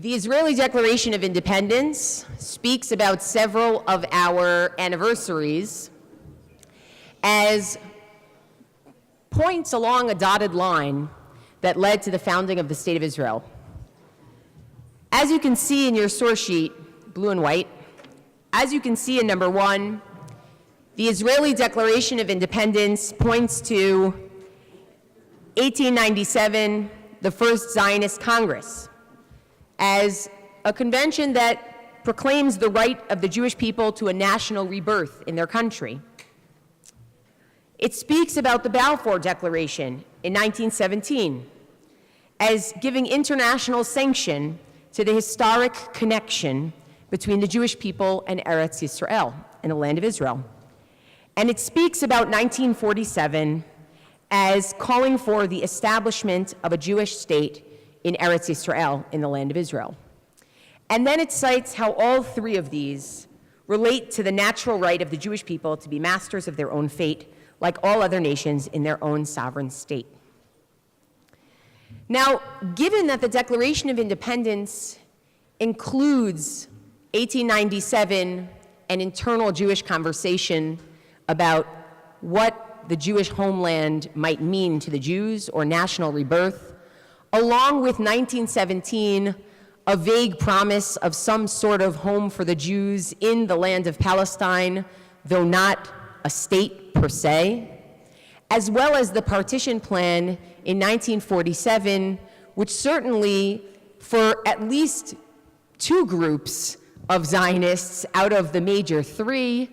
The Israeli Declaration of Independence speaks about several of our anniversaries as points along a dotted line that led to the founding of the State of Israel. As you can see in your source sheet, blue and white, as you can see in number 1, the Israeli Declaration of Independence points to 1897, the first Zionist Congress, as a convention that proclaims the right of the Jewish people to a national rebirth in their country. It speaks about the Balfour Declaration in 1917 as giving international sanction to the historic connection between the Jewish people and Eretz Yisrael, and the land of Israel. And it speaks about 1947 as calling for the establishment of a Jewish state in Eretz Yisrael, in the land of Israel. And then it cites how all three of these relate to the natural right of the Jewish people to be masters of their own fate, like all other nations in their own sovereign state. Now, given that the Declaration of Independence includes 1897, an internal Jewish conversation about what the Jewish homeland might mean to the Jews or national rebirth, along with 1917, a vague promise of some sort of home for the Jews in the land of Palestine, though not a state per se, as well as the partition plan in 1947, which certainly, for at least two groups of Zionists out of the major three,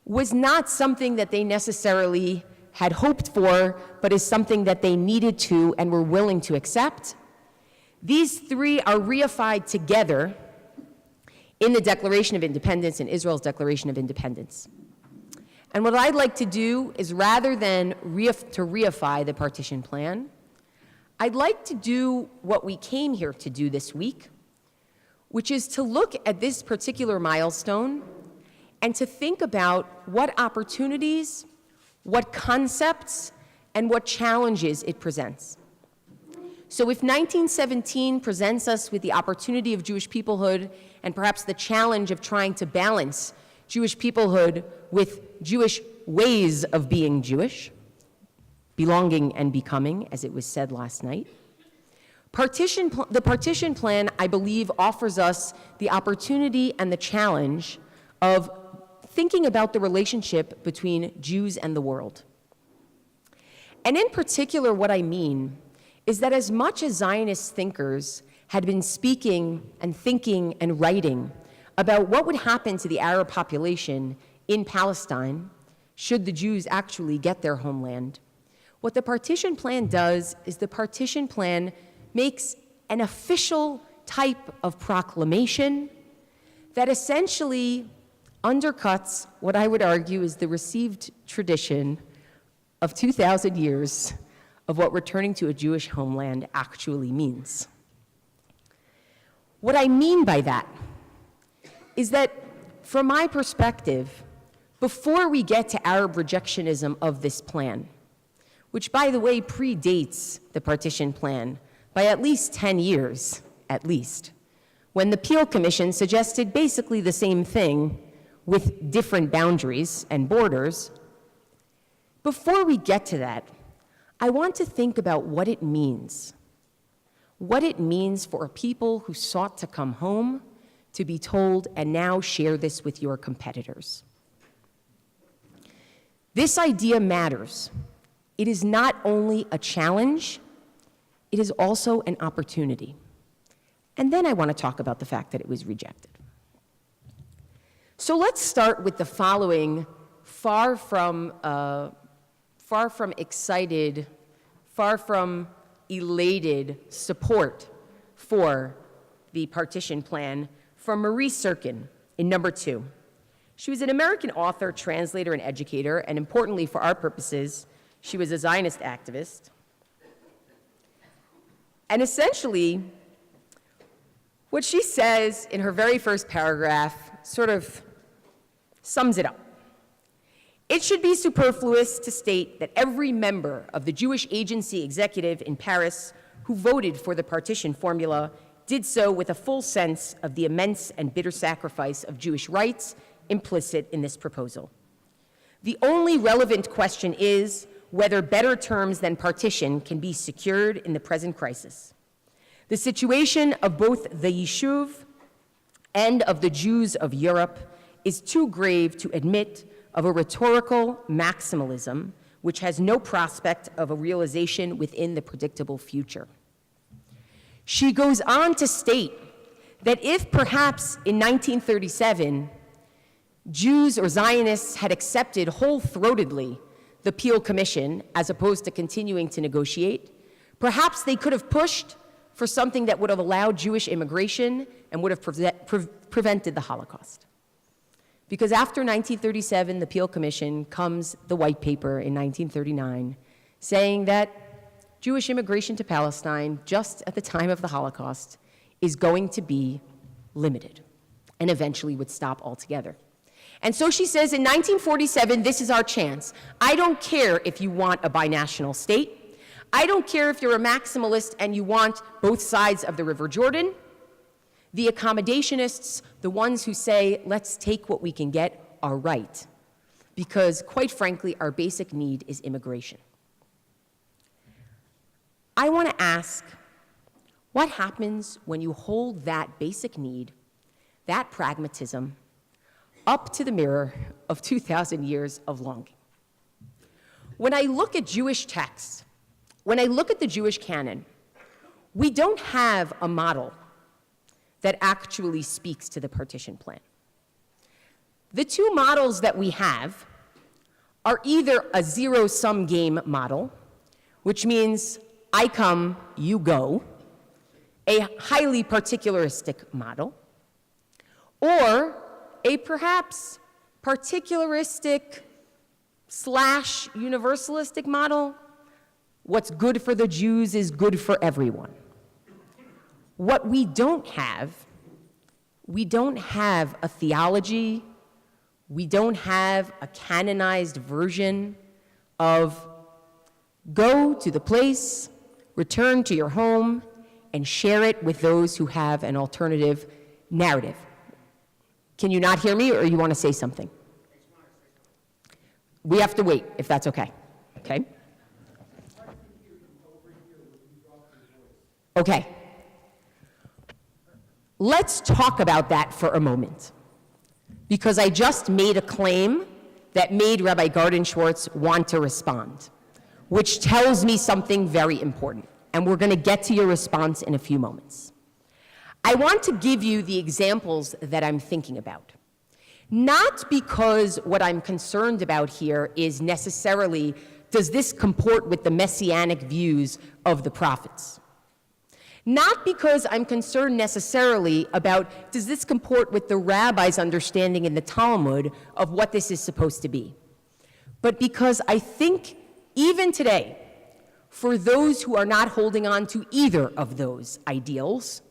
was not something that they necessarily had hoped for, but is something that they needed to and were willing to accept. These three are reified together in the Declaration of Independence, in Israel's Declaration of Independence. And what I'd like to do is, rather than reify the partition plan, I'd like to do what we came here to do this week, which is to look at this particular milestone and to think about what opportunities, what concepts, and what challenges it presents. So if 1917 presents us with the opportunity of Jewish peoplehood and perhaps the challenge of trying to balance Jewish peoplehood with Jewish ways of being Jewish, belonging and becoming, as it was said last night, the partition plan, I believe, offers us the opportunity and the challenge of thinking about the relationship between Jews and the world. And in particular, what I mean is that as much as Zionist thinkers had been speaking and thinking and writing about what would happen to the Arab population in Palestine should the Jews actually get their homeland, what the partition plan does is the partition plan makes an official type of proclamation that essentially undercuts what I would argue is the received tradition of 2,000 years of what returning to a Jewish homeland actually means. What I mean by that is that, from my perspective, before we get to Arab rejectionism of this plan, which, by the way, predates the partition plan by at least 10 years, at least, when the Peel Commission suggested basically the same thing with different boundaries and borders, before we get to that, I want to think about what it means for a people who sought to come home to be told, and now share this with your competitors. This idea matters. It is not only a challenge, it is also an opportunity. And then I want to talk about the fact that it was rejected. So let's start with the following far from excited, far from elated support for the partition plan from Marie Serkin in number 2. She was an American author, translator, and educator, and importantly for our purposes, she was a Zionist activist. And essentially, what she says in her very first paragraph sort of sums it up. It should be superfluous to state that every member of the Jewish Agency executive in Paris who voted for the partition formula did so with a full sense of the immense and bitter sacrifice of Jewish rights implicit in this proposal. The only relevant question is whether better terms than partition can be secured in the present crisis. The situation of both the Yishuv and of the Jews of Europe is too grave to admit of a rhetorical maximalism which has no prospect of a realization within the predictable future. She goes on to state that if perhaps in 1937, Jews or Zionists had accepted whole-throatedly the Peel Commission as opposed to continuing to negotiate, perhaps they could have pushed for something that would have allowed Jewish immigration and would have prevented the Holocaust. Because after 1937, the Peel Commission, comes the white paper in 1939 saying that Jewish immigration to Palestine, just at the time of the Holocaust, is going to be limited and eventually would stop altogether. And so she says, in 1947, this is our chance. I don't care if you want a binational state. I don't care if you're a maximalist and you want both sides of the River Jordan. The accommodationists, the ones who say, let's take what we can get, are right. Because, quite frankly, our basic need is immigration. I want to ask, what happens when you hold that basic need, that pragmatism, up to the mirror of 2,000 years of longing? When I look at Jewish texts, when I look at the Jewish canon, we don't have a model that actually speaks to the partition plan. The two models that we have are either a zero-sum game model, which means I come, you go, a highly particularistic model, or a perhaps particularistic / universalistic model. What's good for the Jews is good for everyone. What we don't have a theology, we don't have a canonized version of go to the place, return to your home, and share it with those who have an alternative narrative. Can you not hear me, or you want to say something? We have to wait, if that's okay. Okay? Okay. Let's talk about that for a moment, because I just made a claim that made Rabbi Garden-Schwartz want to respond, which tells me something very important, and we're going to get to your response in a few moments. I want to give you the examples that I'm thinking about, not because what I'm concerned about here is necessarily, does this comport with the messianic views of the prophets? Not because I'm concerned necessarily about, does this comport with the rabbi's understanding in the Talmud of what this is supposed to be? But because I think even today, for those who are not holding on to either of those ideals,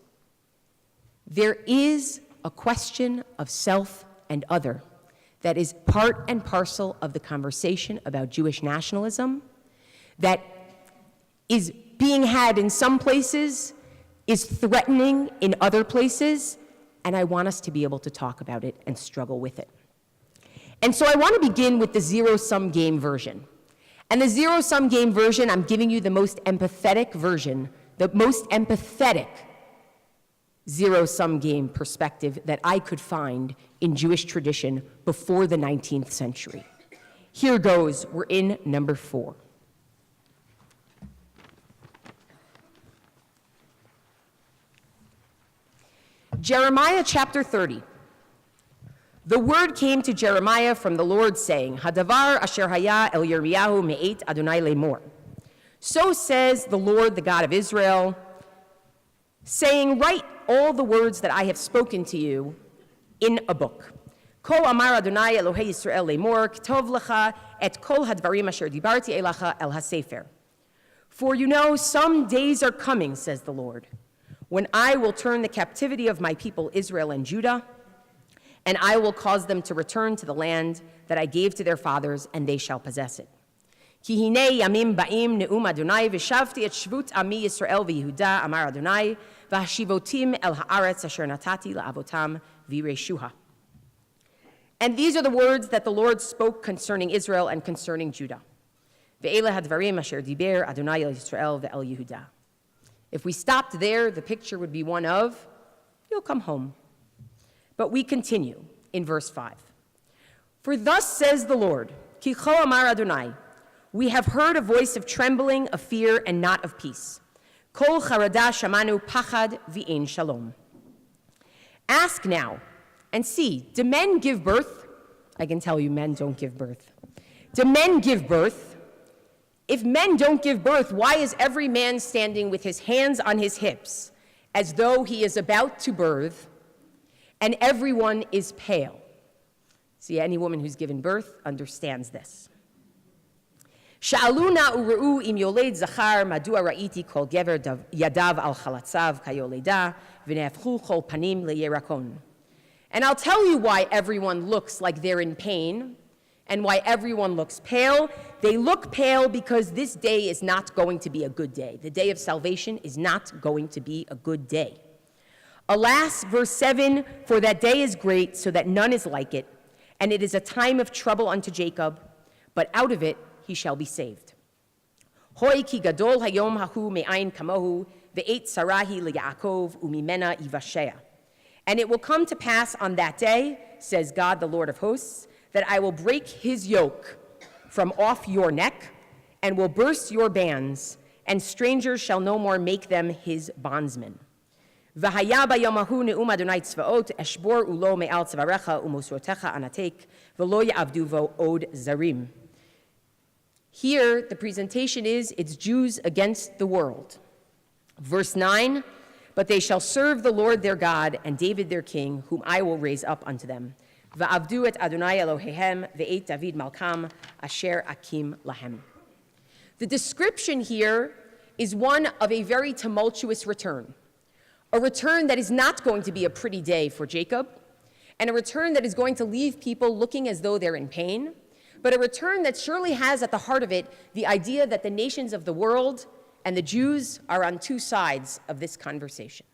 there is a question of self and other that is part and parcel of the conversation about Jewish nationalism that is being had in some places, is threatening in other places, and I want us to be able to talk about it and struggle with it. And so I want to begin with the zero-sum game version. And the zero-sum game version, I'm giving you the most empathetic version, the most empathetic zero-sum game perspective that I could find in Jewish tradition before the 19th century. Here goes, we're in number 4. Jeremiah chapter 30. The word came to Jeremiah from the Lord, saying, Hadavar asher haya el Yirmiyahu me'et Adonai lemor. So says the Lord, the God of Israel, saying, write all the words that I have spoken to you in a book. Ko amar Adonai Elohei Yisrael lemor, ktov lecha et kol hadvarim asher dibarti elacha el hasefer. For you know, some days are coming, says the Lord, when I will turn the captivity of my people Israel and Judah, and I will cause them to return to the land that I gave to their fathers, and they shall possess it. Ki hinei yamim ba'im ne'um Adonai v'shavti et shvut ami Yisrael v'Yehuda amar Adonai v'hashivotim el ha'aretz asher natati la'avotam v'reshuha. And these are the words that the Lord spoke concerning Israel and concerning Judah. Ve'ele hadvarim asher diber Adonai el Yisrael ve'el Yehuda. If we stopped there, the picture would be one of, you'll come home. But we continue in verse 5. For thus says the Lord, Ki cho amar Adonai, we have heard a voice of trembling, of fear, and not of peace. Kol charada shamanu pachad v'ein shalom. Ask now and see, do men give birth? I can tell you men don't give birth. Do men give birth? If men don't give birth, why is every man standing with his hands on his hips as though he is about to birth, and everyone is pale? See, any woman who's given birth understands this. Sha'alu na'u im yoled zachar madua ra'iti kol gever yadav al chalatzav kayoleda v'nehapchu kol panim leyerakon. And I'll tell you why everyone looks like they're in pain and why everyone looks pale. They look pale because this day is not going to be a good day. The day of salvation is not going to be a good day. Alas, verse 7, for that day is great, so that none is like it, and it is a time of trouble unto Jacob, but out of it he shall be saved. Hoi ki gadol hayom hahu me'ayin kamohu, ve'et sarahi le'Yaakov umimena ivashea. And it will come to pass on that day, says God, the Lord of hosts, that I will break his yoke from off your neck and will burst your bands, and strangers shall no more make them his bondsmen. V'haya bayomahu ne'um Adonai tzvaot, eshbor ulo me'al tzvarecha umosrotecha anatek, v'lo ya'avdu vo od zarim. Here, the presentation is, it's Jews against the world. Verse 9, but they shall serve the Lord their God and David their king, whom I will raise up unto them. Va'avdu et Adonai Elohehem ve'et David Malkam asher akim lahem. The description here is one of a very tumultuous return. A return that is not going to be a pretty day for Jacob, and a return that is going to leave people looking as though they're in pain, but a return that surely has at the heart of it the idea that the nations of the world and the Jews are on two sides of this conversation,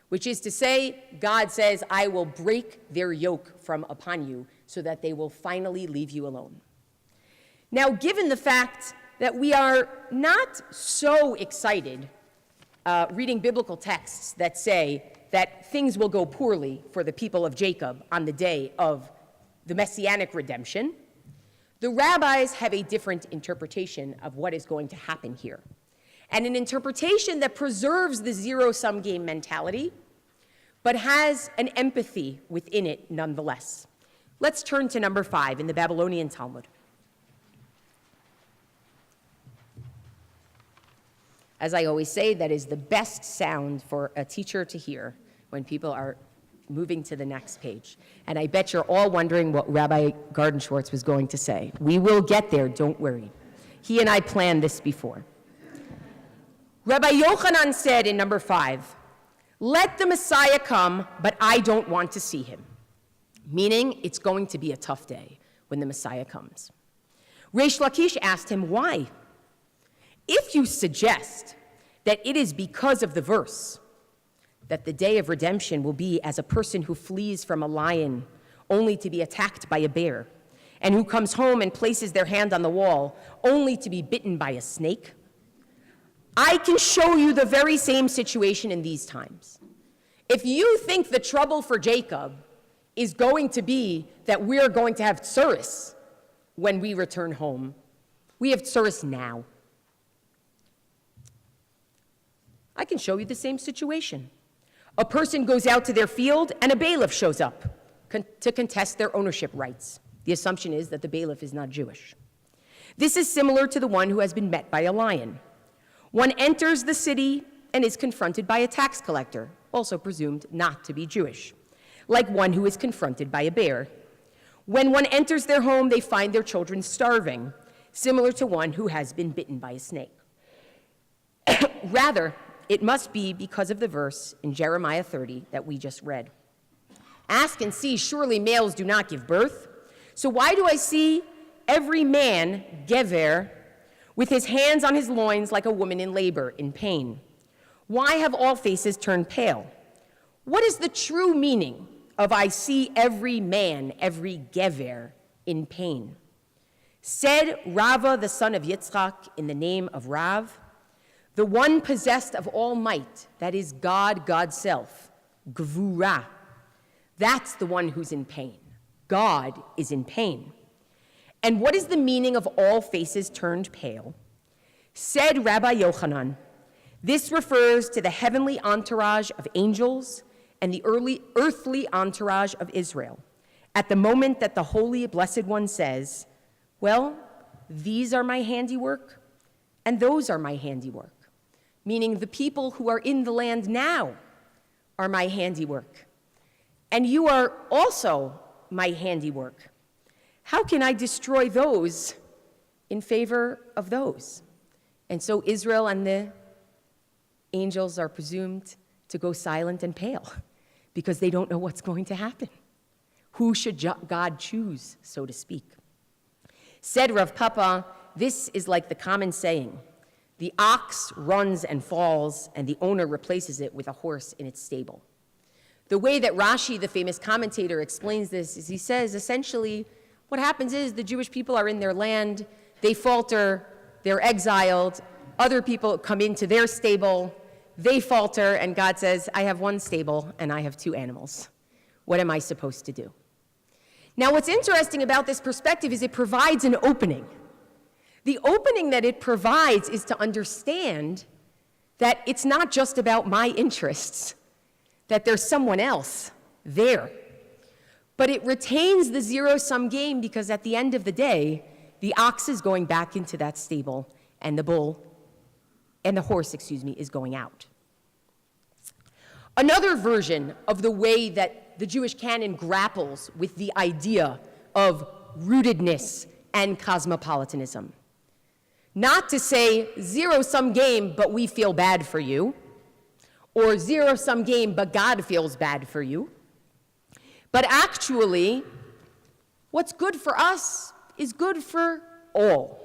which is to say, God says, I will break their yoke from upon you so that they will finally leave you alone. Now, given the fact that we are not so excited reading biblical texts that say that things will go poorly for the people of Jacob on the day of the messianic redemption, the rabbis have a different interpretation of what is going to happen here. And an interpretation that preserves the zero-sum game mentality, but has an empathy within it nonetheless. Let's turn to number 5 in the Babylonian Talmud. As I always say, that is the best sound for a teacher to hear when people are moving to the next page. And I bet you're all wondering what Rabbi Gardenschwartz was going to say. We will get there, don't worry. He and I planned this before. Rabbi Yochanan said in number 5, let the Messiah come, but I don't want to see him. Meaning, it's going to be a tough day when the Messiah comes. Reish Lakish asked him, why? If you suggest that it is because of the verse, that the day of redemption will be as a person who flees from a lion only to be attacked by a bear, and who comes home and places their hand on the wall only to be bitten by a snake, I can show you the very same situation in these times. If you think the trouble for Jacob is going to be that we're going to have tsuris when we return home, we have tsuris now. I can show you the same situation. A person goes out to their field and a bailiff shows up to contest their ownership rights. The assumption is that the bailiff is not Jewish. This is similar to the one who has been met by a lion. One enters the city and is confronted by a tax collector, also presumed not to be Jewish, like one who is confronted by a bear. When one enters their home, they find their children starving, similar to one who has been bitten by a snake. Rather, it must be because of the verse in Jeremiah 30 that we just read. Ask and see, surely males do not give birth. So why do I see every man, gever, with his hands on his loins like a woman in labor, in pain. Why have all faces turned pale? What is the true meaning of I see every man, every gever, in pain? Said Rava, the son of Yitzchak, in the name of Rav, the one possessed of all might, that is God, God's self, Gvura. That's the one who's in pain. God is in pain. And what is the meaning of all faces turned pale? Said Rabbi Yochanan, this refers to the heavenly entourage of angels and the earthly entourage of Israel. At the moment that the Holy Blessed One says, well, these are my handiwork, and those are my handiwork, meaning the people who are in the land now are my handiwork, and you are also my handiwork. How can I destroy those in favor of those? And so Israel and the angels are presumed to go silent and pale because they don't know what's going to happen. Who should God choose, so to speak? Said Rav Papa, this is like the common saying, the ox runs and falls, and the owner replaces it with a horse in its stable. The way that Rashi, the famous commentator, explains this is he says, essentially, what happens is the Jewish people are in their land, they falter, they're exiled, other people come into their stable, they falter, and God says, I have one stable and I have two animals. What am I supposed to do? Now, what's interesting about this perspective is it provides an opening. The opening that it provides is to understand that it's not just about my interests, that there's someone else there. But it retains the zero-sum game because at the end of the day, the ox is going back into that stable and the horse, is going out. Another version of the way that the Jewish canon grapples with the idea of rootedness and cosmopolitanism. Not to say zero-sum game, but we feel bad for you, or zero-sum game, but God feels bad for you. But actually, what's good for us is good for all.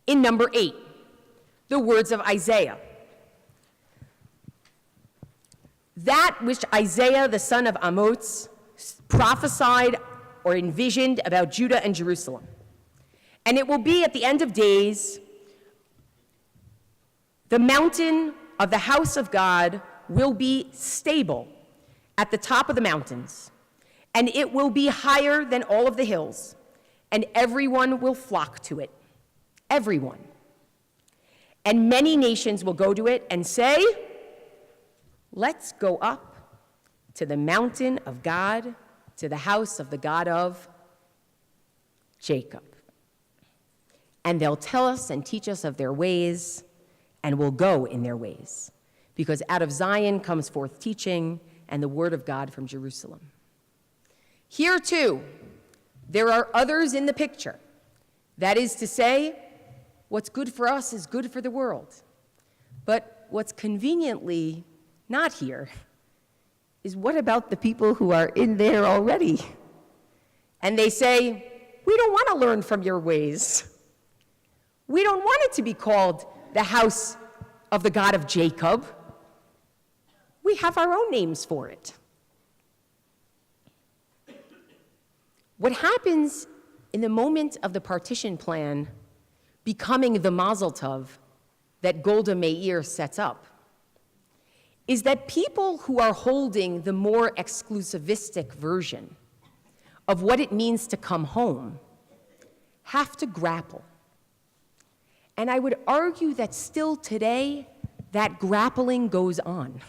In number 8, the words of Isaiah. That which Isaiah, the son of Amoz, prophesied or envisioned about Judah and Jerusalem. And it will be at the end of days, the mountain of the house of God will be stable at the top of the mountains, and it will be higher than all of the hills, and everyone will flock to it. Everyone. And many nations will go to it and say, let's go up to the mountain of God, to the house of the God of Jacob. And they'll tell us and teach us of their ways, and we'll go in their ways. Because out of Zion comes forth teaching and the word of God from Jerusalem. Here, too, there are others in the picture. That is to say, what's good for us is good for the world. But what's conveniently not here is what about the people who are in there already? And they say, we don't want to learn from your ways. We don't want it to be called the house of the God of Jacob. We have our own names for it. What happens in the moment of the partition plan becoming the Mazel Tov that Golda Meir sets up is that people who are holding the more exclusivistic version of what it means to come home have to grapple. And I would argue that still today, that grappling goes on,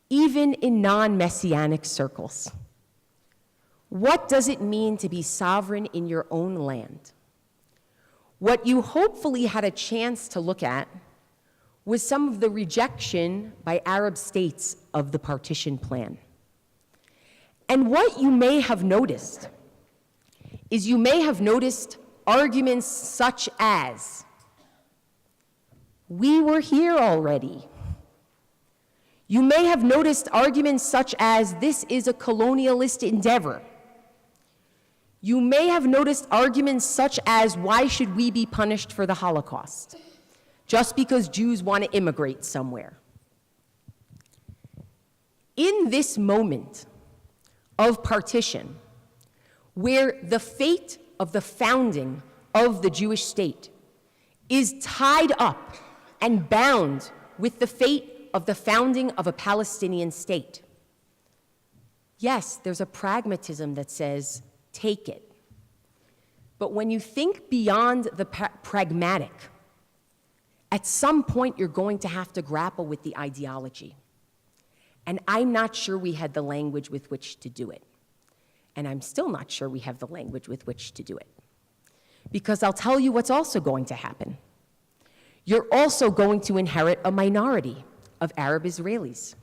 even in non-messianic circles. What does it mean to be sovereign in your own land? What you hopefully had a chance to look at was some of the rejection by Arab states of the partition plan. And what you may have noticed is you may have noticed arguments such as, we were here already. You may have noticed arguments such as, this is a colonialist endeavor. You may have noticed arguments such as, why should we be punished for the Holocaust? Just because Jews want to immigrate somewhere. In this moment of partition, where the fate of the founding of the Jewish state is tied up and bound with the fate of the founding of a Palestinian state, yes, there's a pragmatism that says, take it. But when you think beyond the pragmatic, at some point you're going to have to grapple with the ideology. And I'm not sure we had the language with which to do it. And I'm still not sure we have the language with which to do it. Because I'll tell you what's also going to happen. You're also going to inherit a minority of Arab Israelis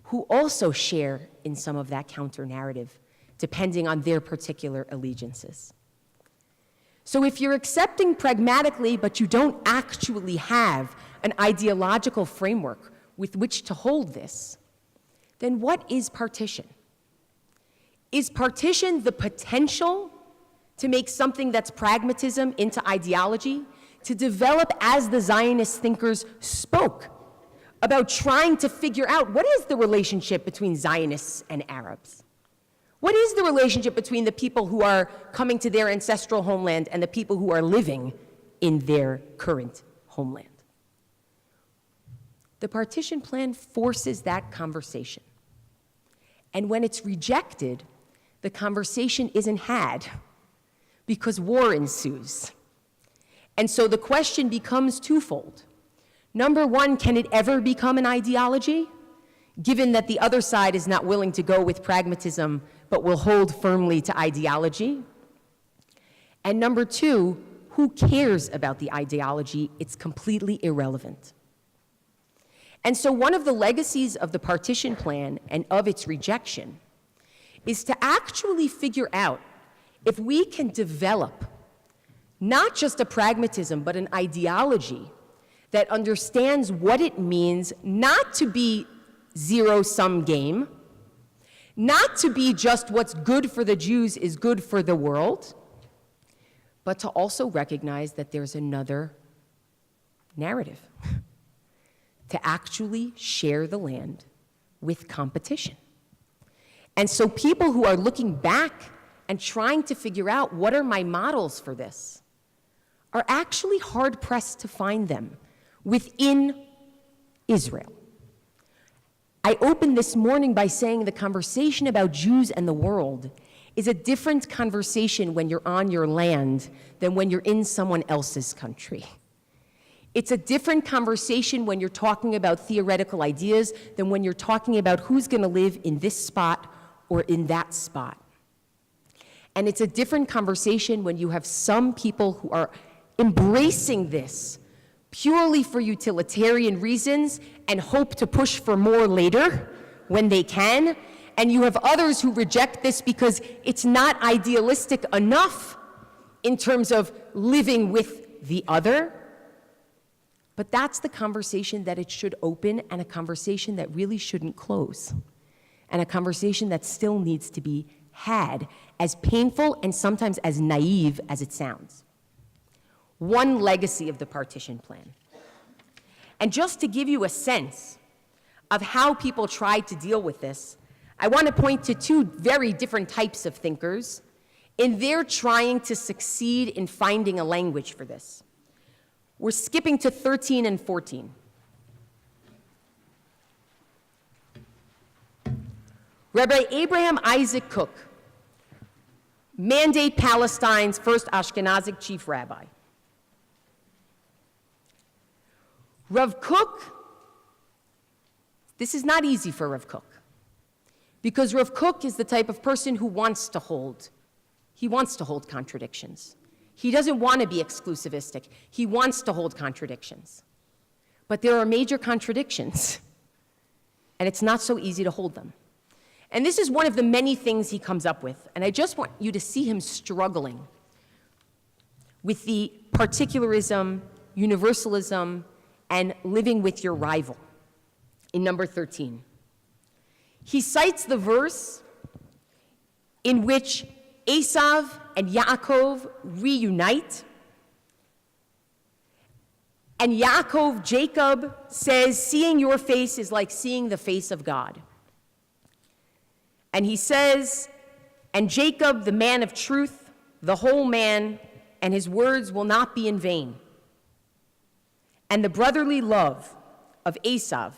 who also share in some of that counter-narrative, depending on their particular allegiances. So if you're accepting pragmatically, but you don't actually have an ideological framework with which to hold this, then what is partition? Is partition the potential to make something that's pragmatism into ideology, to develop as the Zionist thinkers spoke about trying to figure out what is the relationship between Zionists and Arabs? What is the relationship between the people who are coming to their ancestral homeland and the people who are living in their current homeland? The partition plan forces that conversation. And when it's rejected, the conversation isn't had because war ensues. And so the question becomes twofold. Number one, can it ever become an ideology, given that the other side is not willing to go with pragmatism, but will hold firmly to ideology? And number two, who cares about the ideology? It's completely irrelevant. And so one of the legacies of the partition plan and of its rejection is to actually figure out if we can develop not just a pragmatism, but an ideology that understands what it means not to be zero-sum game, not to be just what's good for the Jews is good for the world, but to also recognize that there's another narrative, to actually share the land with competition. And so people who are looking back and trying to figure out what are my models for this are actually hard-pressed to find them within Israel. I opened this morning by saying the conversation about Jews and the world is a different conversation when you're on your land than when you're in someone else's country. It's a different conversation when you're talking about theoretical ideas than when you're talking about who's going to live in this spot or in that spot. And it's a different conversation when you have some people who are embracing this purely for utilitarian reasons and hope to push for more later when they can, and you have others who reject this because it's not idealistic enough in terms of living with the other. But that's the conversation that it should open, and a conversation that really shouldn't close, and a conversation that still needs to be had, as painful and sometimes as naive as it sounds. One legacy of the partition plan. And just to give you a sense of how people tried to deal with this, I want to point to two very different types of thinkers in their trying to succeed in finding a language for this. We're skipping to 13 and 14. Rabbi Abraham Isaac Kook, Mandate Palestine's first Ashkenazic chief rabbi. Rav Kook, this is not easy for Rav Kook, because Rav Kook is the type of person who wants to hold contradictions. He doesn't want to be exclusivistic. He wants to hold contradictions. But there are major contradictions, and it's not so easy to hold them. And this is one of the many things he comes up with, and I just want you to see him struggling with the particularism, universalism, and living with your rival in number 13. He cites the verse in which Esav and Yaakov reunite. And Yaakov, Jacob, says, seeing your face is like seeing the face of God. And he says, and Jacob, the man of truth, the whole man, and his words will not be in vain. And the brotherly love of Esav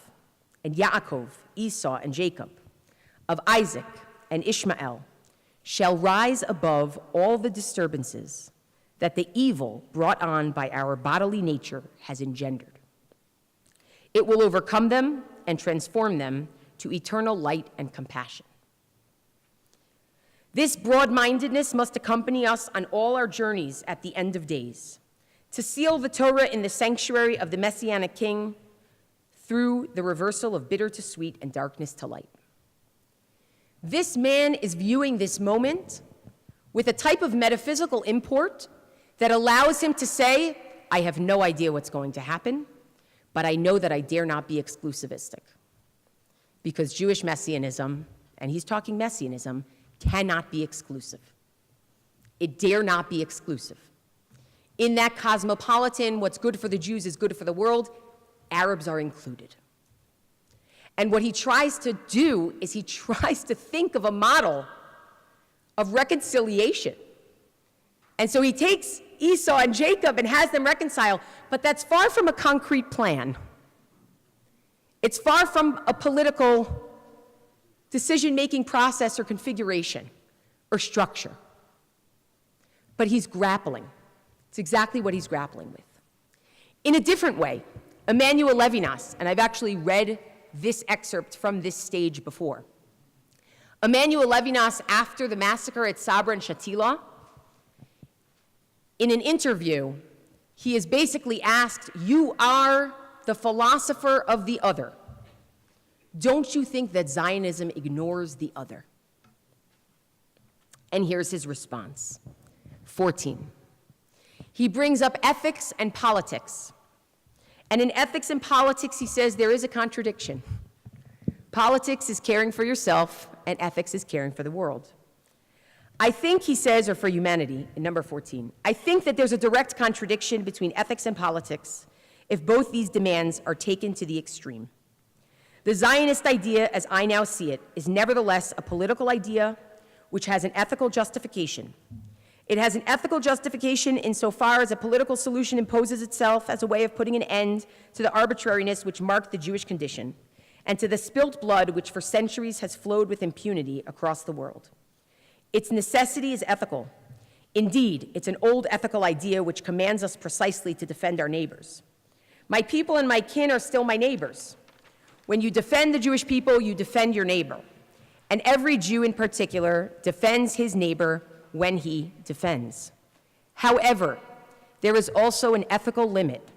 and Yaakov, Esau and Jacob, of Isaac and Ishmael, shall rise above all the disturbances that the evil brought on by our bodily nature has engendered. It will overcome them and transform them to eternal light and compassion. This broad-mindedness must accompany us on all our journeys at the end of days, to seal the Torah in the sanctuary of the Messianic King through the reversal of bitter to sweet and darkness to light. This man is viewing this moment with a type of metaphysical import that allows him to say, I have no idea what's going to happen, but I know that I dare not be exclusivistic. Because Jewish messianism, and he's talking messianism, cannot be exclusive. It dare not be exclusive. In that cosmopolitan, what's good for the Jews is good for the world, Arabs are included. And what he tries to do is he tries to think of a model of reconciliation. And so he takes Esau and Jacob and has them reconcile, but that's far from a concrete plan. It's far from a political decision-making process or configuration or structure. But he's grappling. It's exactly what he's grappling with. In a different way, Emmanuel Levinas, and I've actually read this excerpt from this stage before. Emmanuel Levinas, after the massacre at Sabra and Shatila, in an interview, he is basically asked, you are the philosopher of the other. Don't you think that Zionism ignores the other? And here's his response. 14. He brings up ethics and politics. And in ethics and politics, he says there is a contradiction. Politics is caring for yourself, and ethics is caring for the world. I think, he says, or for humanity, in number 14, I think that there's a direct contradiction between ethics and politics if both these demands are taken to the extreme. The Zionist idea, as I now see it, is nevertheless a political idea which has an ethical justification. It has an ethical justification insofar as a political solution imposes itself as a way of putting an end to the arbitrariness which marked the Jewish condition and to the spilt blood which for centuries has flowed with impunity across the world. Its necessity is ethical. Indeed, it's an old ethical idea which commands us precisely to defend our neighbors. My people and my kin are still my neighbors. When you defend the Jewish people, you defend your neighbor. And every Jew in particular defends his neighbor when he defends. However, there is also an ethical limit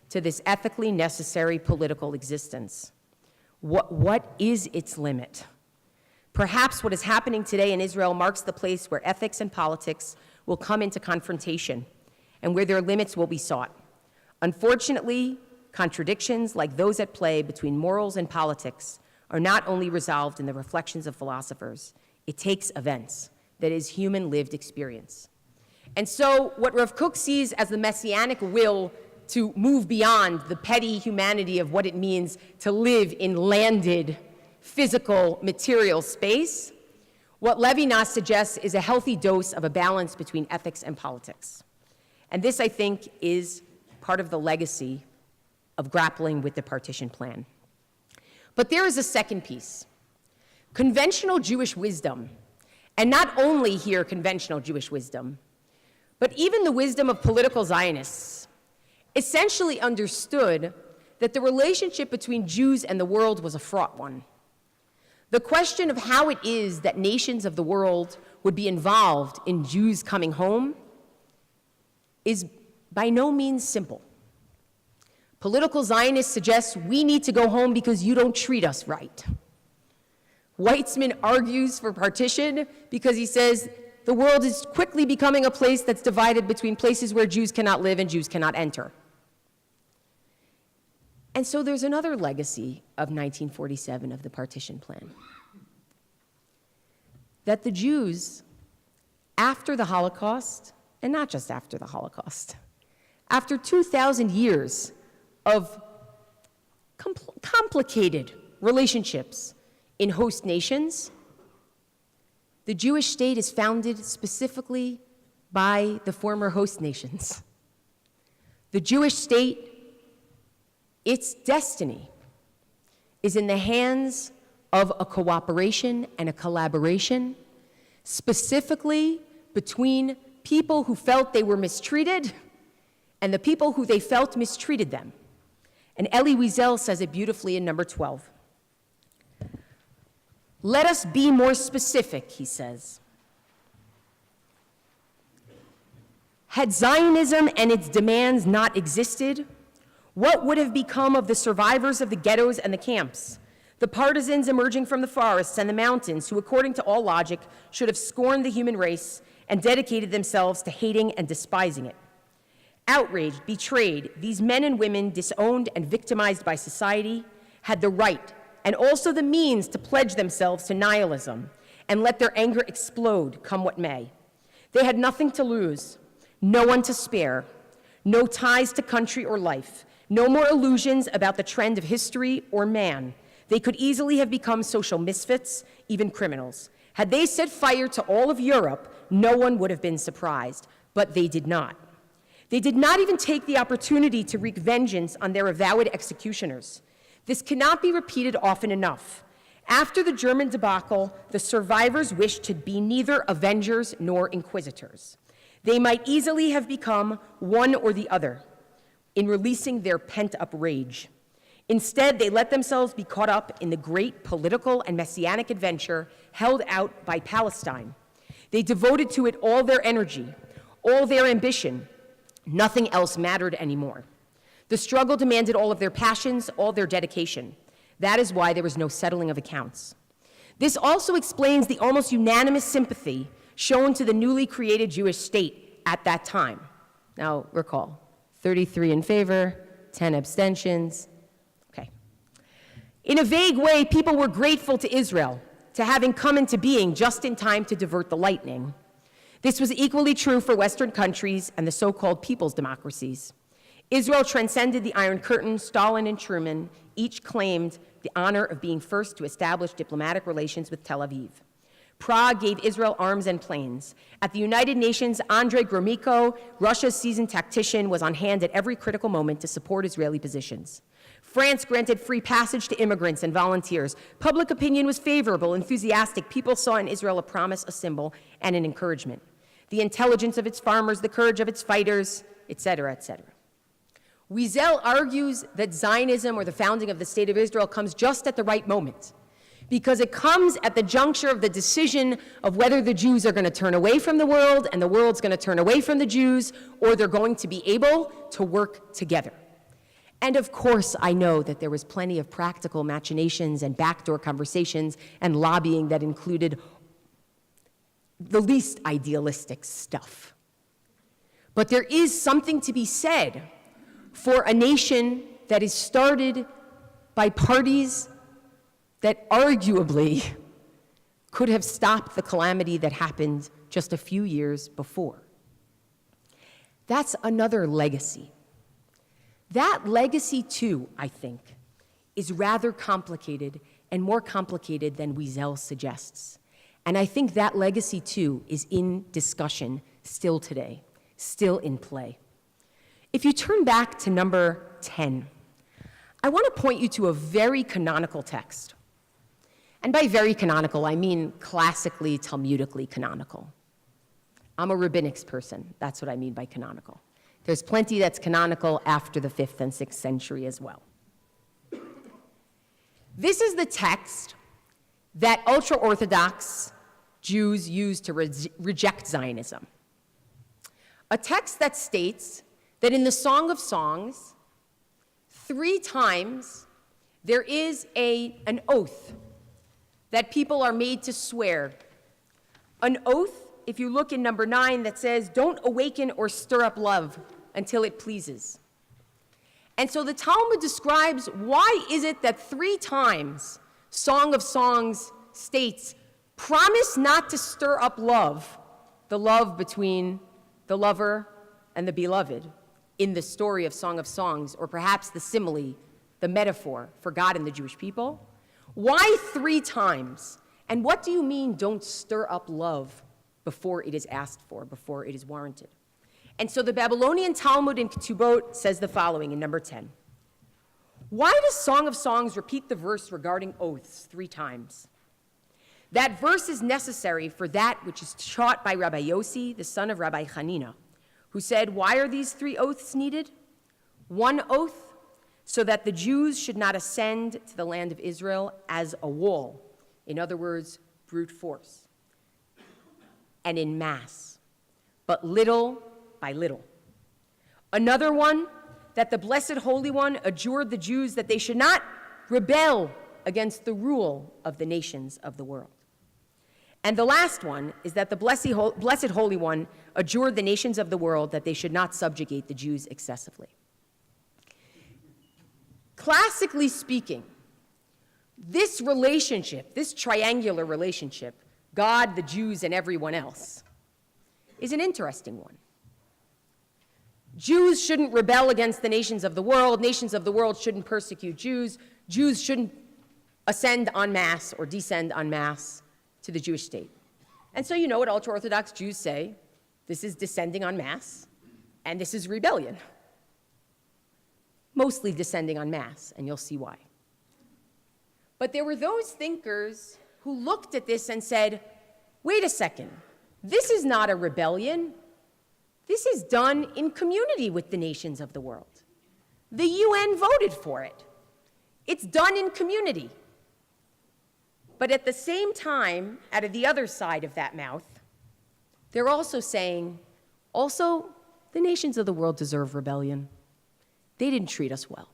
to this ethically necessary political existence. What is its limit? Perhaps what is happening today in Israel marks the place where ethics and politics will come into confrontation and where their limits will be sought. Unfortunately, contradictions like those at play between morals and politics are not only resolved in the reflections of philosophers. It takes events, that is, human lived experience. And so what Rav Kook sees as the messianic will to move beyond the petty humanity of what it means to live in landed, physical, material space, what Levinas suggests is a healthy dose of a balance between ethics and politics. And this, I think, is part of the legacy of grappling with the partition plan. But there is a second piece. Conventional Jewish wisdom, and not only here conventional Jewish wisdom, but even the wisdom of political Zionists, essentially understood that the relationship between Jews and the world was a fraught one. The question of how it is that nations of the world would be involved in Jews coming home is by no means simple. Political Zionists suggest we need to go home because you don't treat us right. Weitzman argues for partition because he says the world is quickly becoming a place that's divided between places where Jews cannot live and Jews cannot enter. And so there's another legacy of 1947 of the partition plan. That the Jews after the Holocaust, and not just after the Holocaust, after 2,000 years of complicated relationships in host nations, the Jewish state is founded specifically by the former host nations. The Jewish state, its destiny is in the hands of a cooperation and a collaboration, specifically between people who felt they were mistreated and the people who they felt mistreated them. And Elie Wiesel says it beautifully in number 12. Let us be more specific, he says. Had Zionism and its demands not existed, what would have become of the survivors of the ghettos and the camps, the partisans emerging from the forests and the mountains who, according to all logic, should have scorned the human race and dedicated themselves to hating and despising it? Outraged, betrayed, these men and women, disowned and victimized by society, had the right and also the means to pledge themselves to nihilism and let their anger explode, come what may. They had nothing to lose, no one to spare, no ties to country or life, no more illusions about the trend of history or man. They could easily have become social misfits, even criminals. Had they set fire to all of Europe, no one would have been surprised, but they did not. They did not even take the opportunity to wreak vengeance on their avowed executioners. This cannot be repeated often enough. After the German debacle, the survivors wished to be neither avengers nor inquisitors. They might easily have become one or the other in releasing their pent-up rage. Instead, they let themselves be caught up in the great political and messianic adventure held out by Palestine. They devoted to it all their energy, all their ambition. Nothing else mattered anymore. The struggle demanded all of their passions, all their dedication. That is why there was no settling of accounts. This also explains the almost unanimous sympathy shown to the newly created Jewish state at that time. Now, recall, 33 in favor, 10 abstentions. Okay. In a vague way, people were grateful to Israel, to having come into being just in time to divert the lightning. This was equally true for Western countries and the so-called people's democracies. Israel transcended the Iron Curtain. Stalin and Truman each claimed the honor of being first to establish diplomatic relations with Tel Aviv. Prague gave Israel arms and planes. At the United Nations, Andrei Gromyko, Russia's seasoned tactician, was on hand at every critical moment to support Israeli positions. France granted free passage to immigrants and volunteers. Public opinion was favorable, enthusiastic. People saw in Israel a promise, a symbol, and an encouragement. The intelligence of its farmers, the courage of its fighters, etc., etc. Wiesel argues that Zionism, or the founding of the State of Israel, comes just at the right moment, because it comes at the juncture of the decision of whether the Jews are going to turn away from the world and the world's going to turn away from the Jews, or they're going to be able to work together. And of course, I know that there was plenty of practical machinations and backdoor conversations and lobbying that included the least idealistic stuff. But there is something to be said for a nation that is started by parties that arguably could have stopped the calamity that happened just a few years before. That's another legacy. That legacy, too, I think, is rather complicated and more complicated than Wiesel suggests. And I think that legacy, too, is in discussion still today, still in play. If you turn back to number 10, I want to point you to a very canonical text. And by very canonical, I mean classically, Talmudically canonical. I'm a rabbinics person. That's what I mean by canonical. There's plenty that's canonical after the 5th and 6th century as well. This is the text that ultra-Orthodox Jews use to reject Zionism. A text that states that in the Song of Songs, 3 times there is an oath that people are made to swear. An oath, if you look in number 9, that says, "Don't awaken or stir up love until it pleases." And so the Talmud describes why is it that 3 times Song of Songs states, promise not to stir up love the love between the lover and the beloved in the story of Song of Songs, or perhaps the simile, the metaphor for God and the Jewish people? Why 3 times? And what do you mean, don't stir up love before it is asked for, before it is warranted? And so the Babylonian Talmud in Ketubot says the following in number 10. Why does Song of Songs repeat the verse regarding oaths 3 times? That verse is necessary for that which is taught by Rabbi Yossi, the son of Rabbi Hanina, who said, why are these 3 oaths needed? 1 oath, so that the Jews should not ascend to the land of Israel as a wall. In other words, brute force. And in mass, but little by little. Another one, that the Blessed Holy One adjured the Jews that they should not rebel against the rule of the nations of the world. And the last one is that the Blessed Holy One adjured the nations of the world that they should not subjugate the Jews excessively. Classically speaking, this relationship, this triangular relationship, God, the Jews, and everyone else, is an interesting one. Jews shouldn't rebel against the nations of the world. Nations of the world shouldn't persecute Jews. Jews shouldn't ascend en masse or descend en masse to the Jewish state. And so you know what ultra-Orthodox Jews say, this is descending en masse, and this is rebellion. Mostly descending en masse, and you'll see why. But there were those thinkers who looked at this and said, wait a second, this is not a rebellion. This is done in community with the nations of the world. The UN voted for it. It's done in community. But at the same time, out of the other side of that mouth, they're also saying, also, the nations of the world deserve rebellion. They didn't treat us well.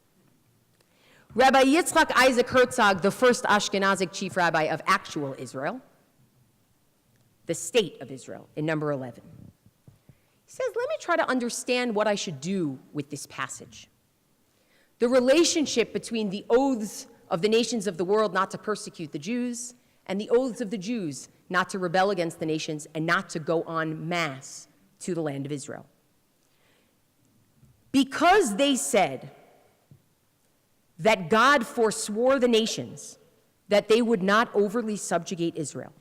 Rabbi Yitzchak Isaac Herzog, the first Ashkenazic chief rabbi of actual Israel, the state of Israel, in number 11, he says, let me try to understand what I should do with this passage. The relationship between the oaths of the nations of the world not to persecute the Jews and the oaths of the Jews not to rebel against the nations and not to go en masse to the land of Israel. Because they said that God forswore the nations that they would not overly subjugate Israel,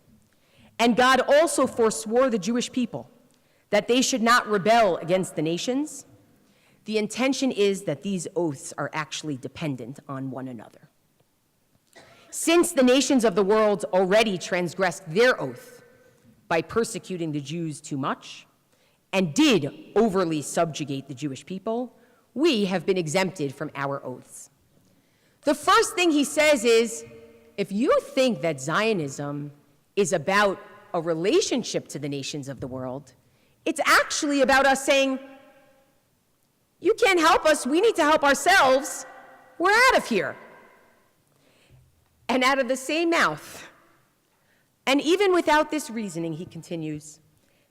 and God also forswore the Jewish people that they should not rebel against the nations, the intention is that these oaths are actually dependent on one another. Since the nations of the world already transgressed their oath by persecuting the Jews too much and did overly subjugate the Jewish people, we have been exempted from our oaths. The first thing he says is, if you think that Zionism is about a relationship to the nations of the world, it's actually about us saying, you can't help us, we need to help ourselves, we're out of here. And out of the same mouth, and even without this reasoning, he continues,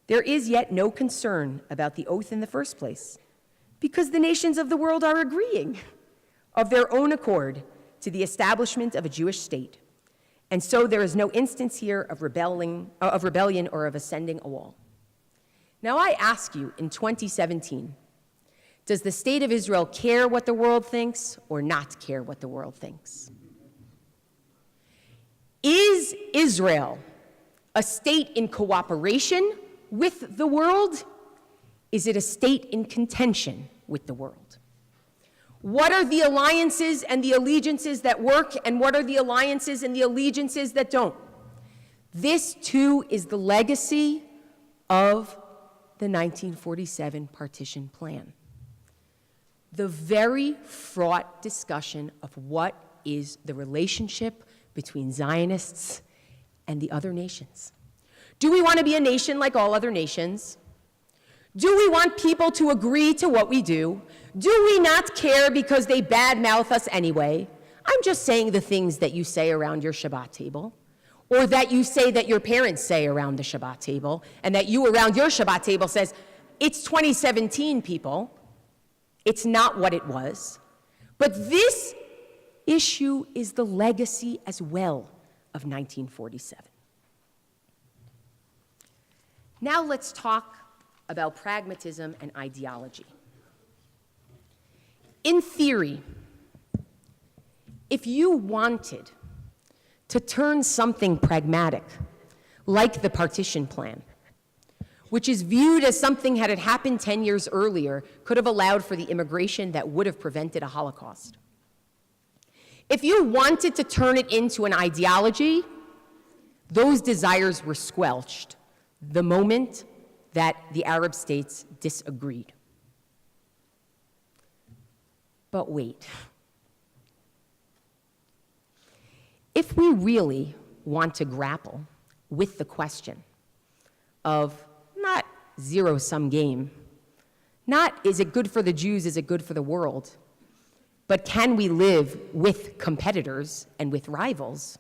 there is yet no concern about the oath in the first place, because the nations of the world are agreeing of their own accord to the establishment of a Jewish state. And so there is no instance here of rebellion or of ascending a wall. Now I ask you, in 2017, does the state of Israel care what the world thinks or not care what the world thinks? Is Israel a state in cooperation with the world? Is it a state in contention with the world? What are the alliances and the allegiances that work, and what are the alliances and the allegiances that don't? This, too, is the legacy of the 1947 partition plan. The very fraught discussion of what is the relationship between Zionists and the other nations. Do we want to be a nation like all other nations? Do we want people to agree to what we do? Do we not care because they badmouth us anyway? I'm just saying the things that you say around your Shabbat table, or that you say that your parents say around the Shabbat table, and that you around your Shabbat table says, it's 2017, people. It's not what it was. But this issue is the legacy as well of 1947. Now let's talk about pragmatism and ideology. In theory, if you wanted to turn something pragmatic, like the partition plan, which is viewed as something, had it happened 10 years earlier, could have allowed for the immigration that would have prevented a Holocaust. If you wanted to turn it into an ideology, those desires were squelched the moment that the Arab states disagreed. But wait. If we really want to grapple with the question of not zero-sum game, not is it good for the Jews, is it good for the world, but can we live with competitors and with rivals,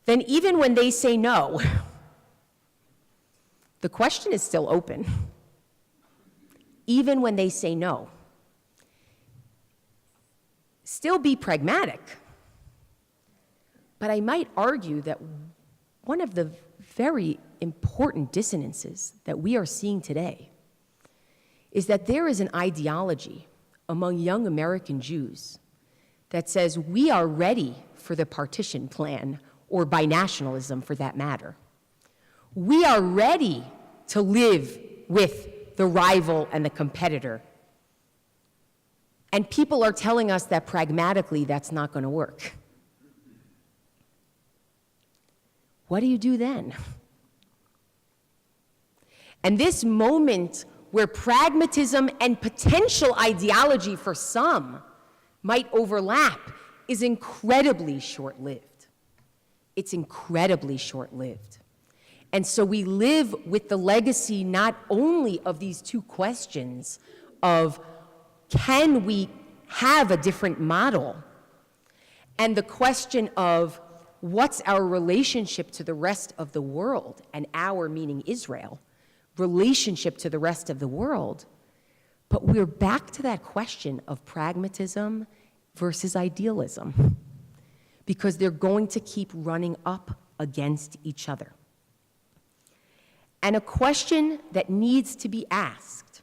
then even when they say no, the question is still open. Even when they say no, still be pragmatic. But I might argue that one of the very important dissonances that we are seeing today is that there is an ideology among young American Jews that says we are ready for the partition plan, or binationalism for that matter. We are ready to live with the rival and the competitor. And people are telling us that pragmatically that's not going to work. What do you do then? And this moment where pragmatism and potential ideology for some might overlap is incredibly short-lived. It's incredibly short-lived. And so we live with the legacy not only of these two questions of can we have a different model, and the question of what's our relationship to the rest of the world, and our meaning Israel, relationship to the rest of the world, but we're back to that question of pragmatism versus idealism, because they're going to keep running up against each other. And a question that needs to be asked,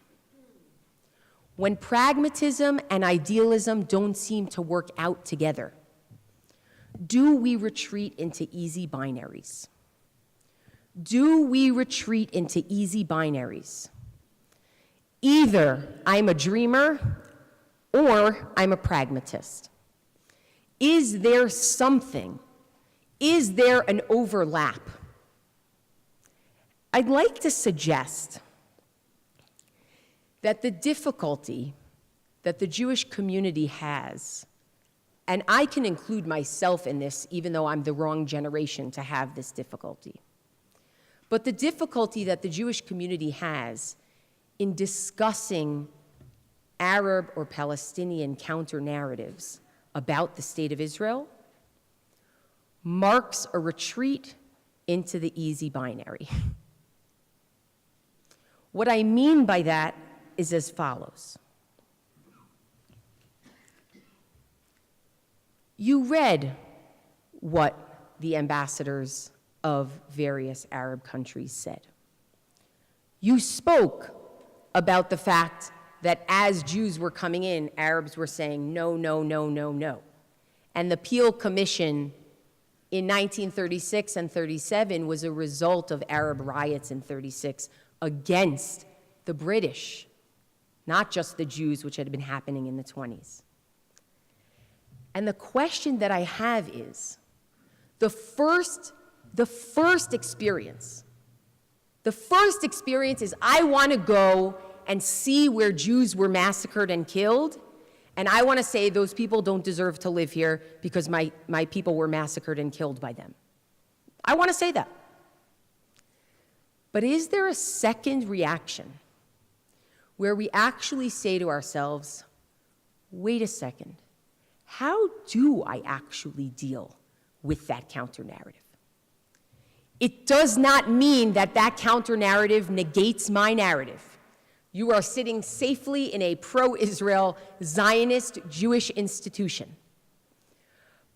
when pragmatism and idealism don't seem to work out together, do we retreat into easy binaries? Do we retreat into easy binaries? Either I'm a dreamer or I'm a pragmatist. Is there something? Is there an overlap? I'd like to suggest that the difficulty that the Jewish community has, and I can include myself in this even though I'm the wrong generation to have this difficulty, but the difficulty that the Jewish community has in discussing Arab or Palestinian counter-narratives about the state of Israel marks a retreat into the easy binary. What I mean by that is as follows. You read what the ambassadors of various Arab countries said. You spoke about the fact that as Jews were coming in, Arabs were saying no, no, no, no, no. And the Peel Commission in 1936 and 37 was a result of Arab riots in 36 against the British, not just the Jews, which had been happening in the 20s. And the question that I have is, the first experience is I want to go and see where Jews were massacred and killed, and I want to say those people don't deserve to live here because my people were massacred and killed by them. I want to say that. But is there a second reaction where we actually say to ourselves, wait a second, how do I actually deal with that counter-narrative? It does not mean that that counter-narrative negates my narrative. You are sitting safely in a pro-Israel Zionist Jewish institution.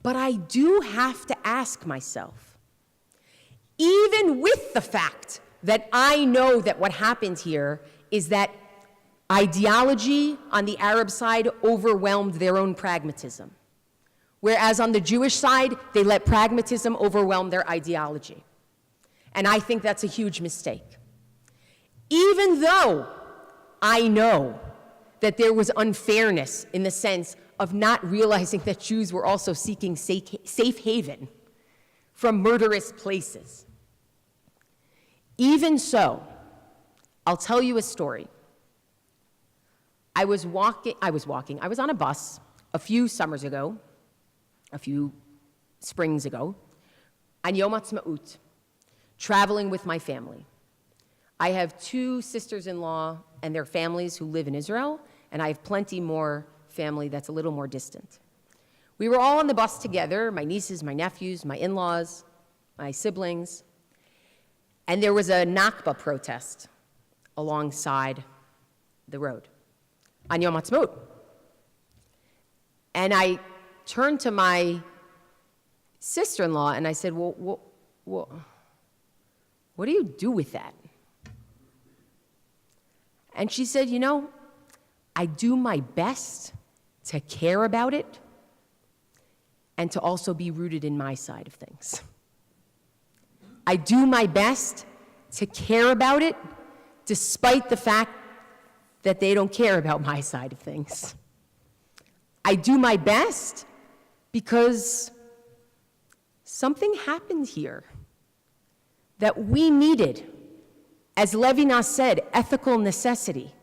But I do have to ask myself, even with the fact that I know that what happened here is that ideology on the Arab side overwhelmed their own pragmatism, whereas on the Jewish side, they let pragmatism overwhelm their ideology. And I think that's a huge mistake. Even though I know that there was unfairness in the sense of not realizing that Jews were also seeking safe haven from murderous places. Even so, I'll tell you a story. I was on a bus a few summers ago, a few springs ago, on Yom Ha'atzmaut, traveling with my family. I have 2 sisters-in-law and their families who live in Israel, and I have plenty more family that's a little more distant. We were all on the bus together, my nieces, my nephews, my in-laws, my siblings, and there was a Nakba protest alongside the road on Yom Ha'atzmaut. And I turned to my sister-in-law and I said, well, what do you do with that? And she said, you know, I do my best to care about it and to also be rooted in my side of things. I do my best to care about it despite the fact that they don't care about my side of things. I do my best because something happened here that we needed, as Levinas said, ethical necessity.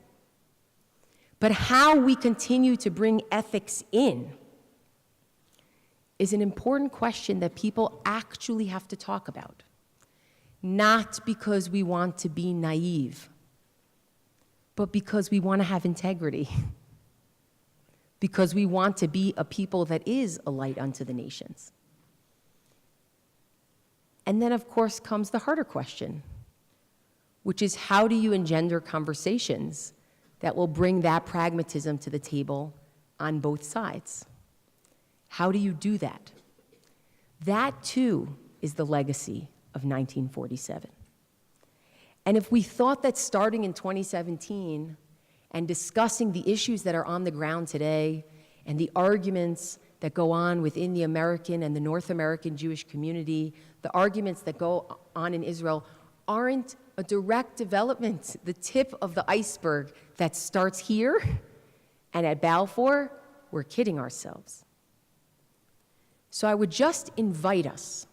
But how we continue to bring ethics in is an important question that people actually have to talk about. Not because we want to be naive, but because we want to have integrity. Because we want to be a people that is a light unto the nations. And then, of course, comes the harder question, which is how do you engender conversations that will bring that pragmatism to the table on both sides? How do you do that? That, too, is the legacy of 1947. And if we thought that starting in 2017 and discussing the issues that are on the ground today and the arguments that go on within the American and the North American Jewish community, the arguments that go on in Israel, aren't a direct development, the tip of the iceberg that starts here and at Balfour, we're kidding ourselves. So I would just invite us,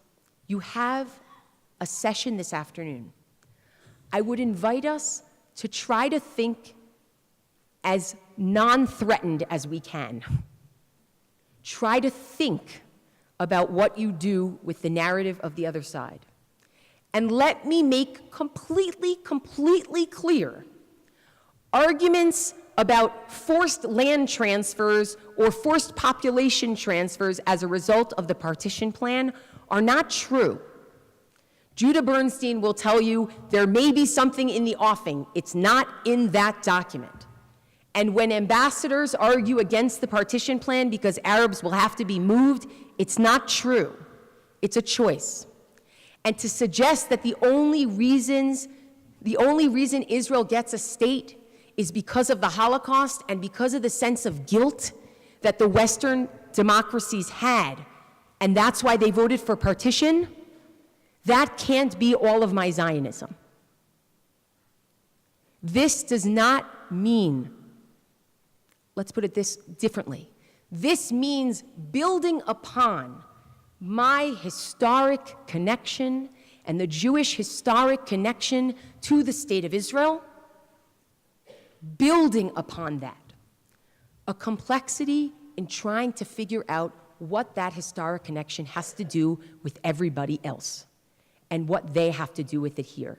you have a session this afternoon. I would invite us to try to think as non-threatened as we can. Try to think about what you do with the narrative of the other side. And let me make completely clear, arguments about forced land transfers or forced population transfers as a result of the partition plan are not true. Judah Bernstein will tell you there may be something in the offing. It's not in that document. And when ambassadors argue against the partition plan because Arabs will have to be moved, it's not true. It's a choice. And to suggest that the only reason Israel gets a state is because of the Holocaust and because of the sense of guilt that the Western democracies had, and that's why they voted for partition, that can't be all of my Zionism. This does not mean, let's put it this differently, this means building upon my historic connection and the Jewish historic connection to the state of Israel, building upon that, a complexity in trying to figure out what that historic connection has to do with everybody else and what they have to do with it here.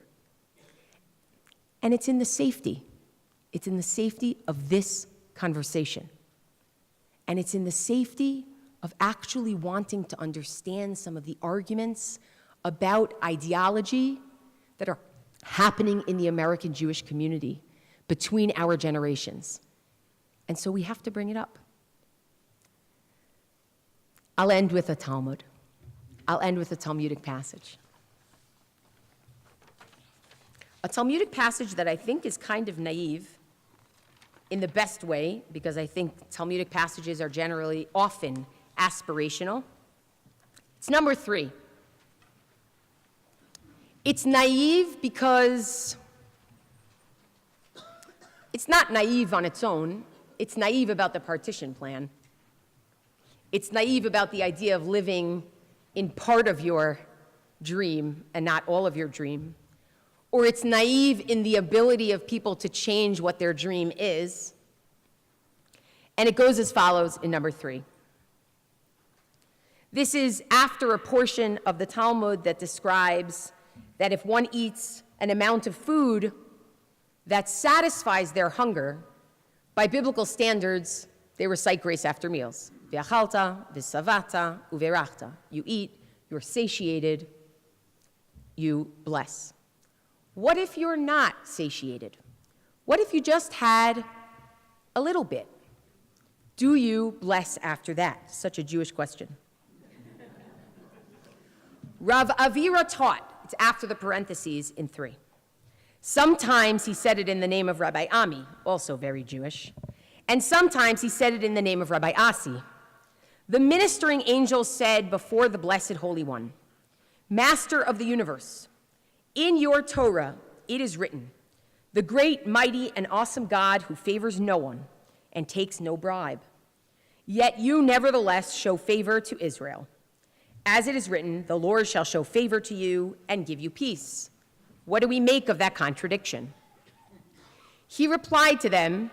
And it's in the safety. It's in the safety of this conversation. And it's in the safety of actually wanting to understand some of the arguments about ideology that are happening in the American Jewish community between our generations. And so we have to bring it up. I'll end with a Talmud. I'll end with a Talmudic passage. A Talmudic passage that I think is kind of naive in the best way, because I think Talmudic passages are generally often aspirational. It's number 3. It's naive because it's not naive on its own. It's naive about the partition plan. It's naive about the idea of living in part of your dream and not all of your dream. Or it's naive in the ability of people to change what their dream is. And it goes as follows in number 3. This is after a portion of the Talmud that describes that if one eats an amount of food that satisfies their hunger, by biblical standards, they recite grace after meals. V'achalta, v'savata, uverachta. You eat, you're satiated, you bless. What if you're not satiated? What if you just had a little bit? Do you bless after that? Such a Jewish question. Rav Avira taught, it's after the parentheses in 3. Sometimes he said it in the name of Rabbi Ami, also very Jewish, and sometimes he said it in the name of Rabbi Asi. The ministering angel said before the Blessed Holy One, Master of the universe, in your Torah it is written, the great, mighty, and awesome God who favors no one and takes no bribe. Yet you nevertheless show favor to Israel. As it is written, the Lord shall show favor to you and give you peace. What do we make of that contradiction? He replied to them,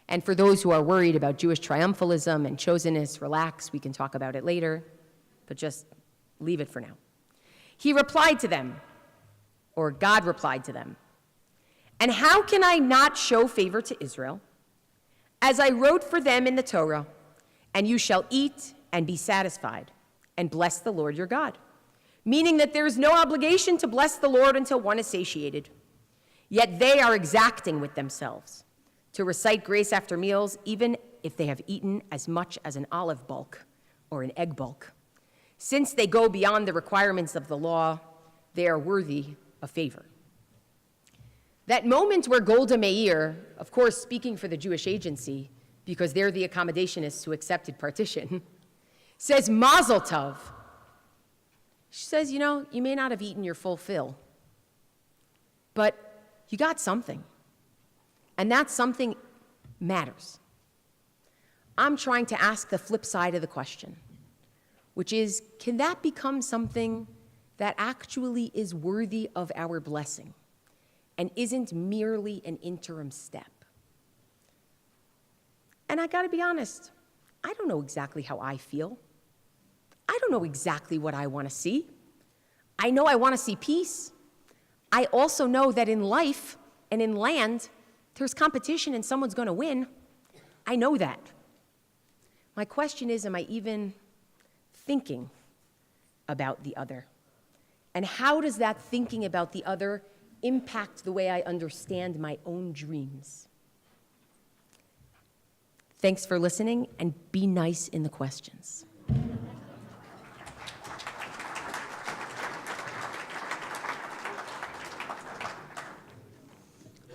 and for those who are worried about Jewish triumphalism and chosenness, relax, we can talk about it later, but just leave it for now. He replied to them, or God replied to them, and how can I not show favor to Israel? As I wrote for them in the Torah, and you shall eat and be satisfied, and bless the Lord your God. Meaning that there is no obligation to bless the Lord until one is satiated. Yet they are exacting with themselves to recite grace after meals, even if they have eaten as much as an olive bulk or an egg bulk. Since they go beyond the requirements of the law, they are worthy of favor. That moment where Golda Meir, of course speaking for the Jewish Agency, because they're the accommodationists who accepted partition, says Mazel Tov. She says, you know, you may not have eaten your full fill, but you got something. And that something matters. I'm trying to ask the flip side of the question, which is, can that become something that actually is worthy of our blessing and isn't merely an interim step? And I gotta be honest, I don't know exactly how I feel. I don't know exactly what I want to see. I know I want to see peace. I also know that in life and in land, there's competition and someone's going to win. I know that. My question is, am I even thinking about the other? And how does that thinking about the other impact the way I understand my own dreams? Thanks for listening, and be nice in the questions.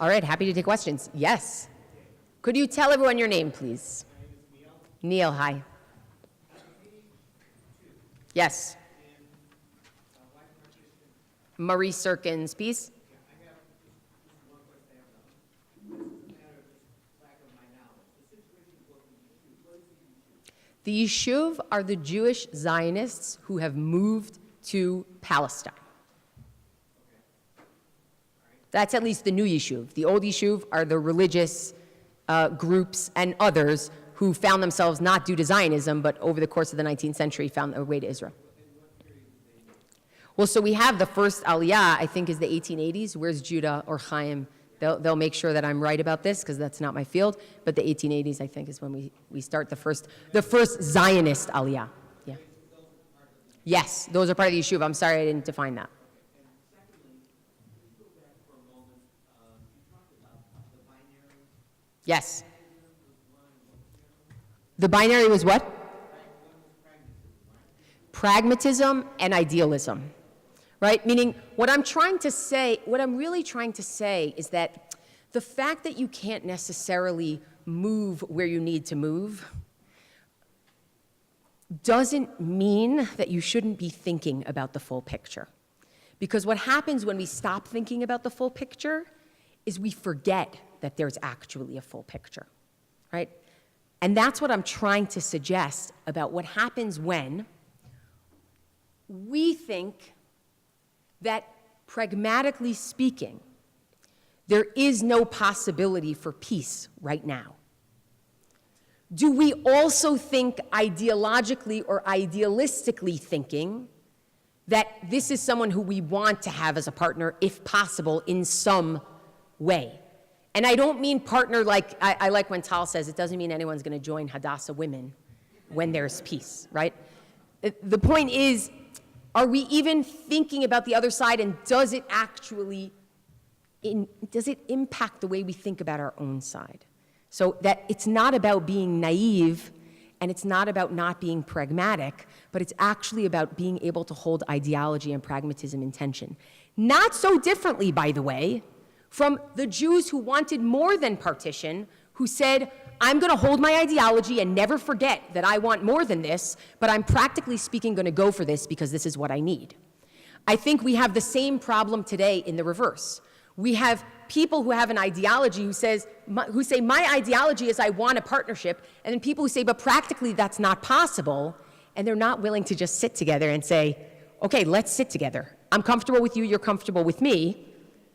All right, happy to take questions. Yes. Could you tell everyone your name, please? My name is Neil. Neil, hi. Yes. Marie Serkin's piece? The Yishuv are the Jewish Zionists who have moved to Palestine. That's at least the new Yishuv. The old Yishuv are the religious groups and others who found themselves not due to Zionism, but over the course of the 19th century found their way to Israel. Well, so we have the first Aliyah, I think, is the 1880s. Where's Judah or Chaim? They'll make sure that I'm right about this, because that's not my field. But the 1880s, I think, is when we start the first Zionist Aliyah. Yeah. Yes, those are part of the Yishuv. I'm sorry I didn't define that. Yes. The binary was what? Pragmatism and idealism. right? Meaning, what I'm really trying to say is that the fact that you can't necessarily move where you need to move doesn't mean that you shouldn't be thinking about the full picture. Because what happens when we stop thinking about the full picture is we forget that there's actually a full picture, right? And that's what I'm trying to suggest about what happens when we think that, pragmatically speaking, there is no possibility for peace right now. Do we also think ideologically or idealistically thinking that this is someone who we want to have as a partner, if possible, in some way? And I don't mean partner like, I like when Tal says, it doesn't mean anyone's going to join Hadassah Women when there's peace, right? The point is, are we even thinking about the other side, and does it actually, does it impact the way we think about our own side? So that it's not about being naive, and it's not about not being pragmatic, but it's actually about being able to hold ideology and pragmatism in tension. Not so differently, by the way, from the Jews who wanted more than partition, who said, I'm going to hold my ideology and never forget that I want more than this, but I'm practically speaking going to go for this because this is what I need. I think we have the same problem today in the reverse. We have people who have an ideology who say, my ideology is I want a partnership, and then people who say, but practically that's not possible, and they're not willing to just sit together and say, okay, let's sit together. I'm comfortable with you, you're comfortable with me.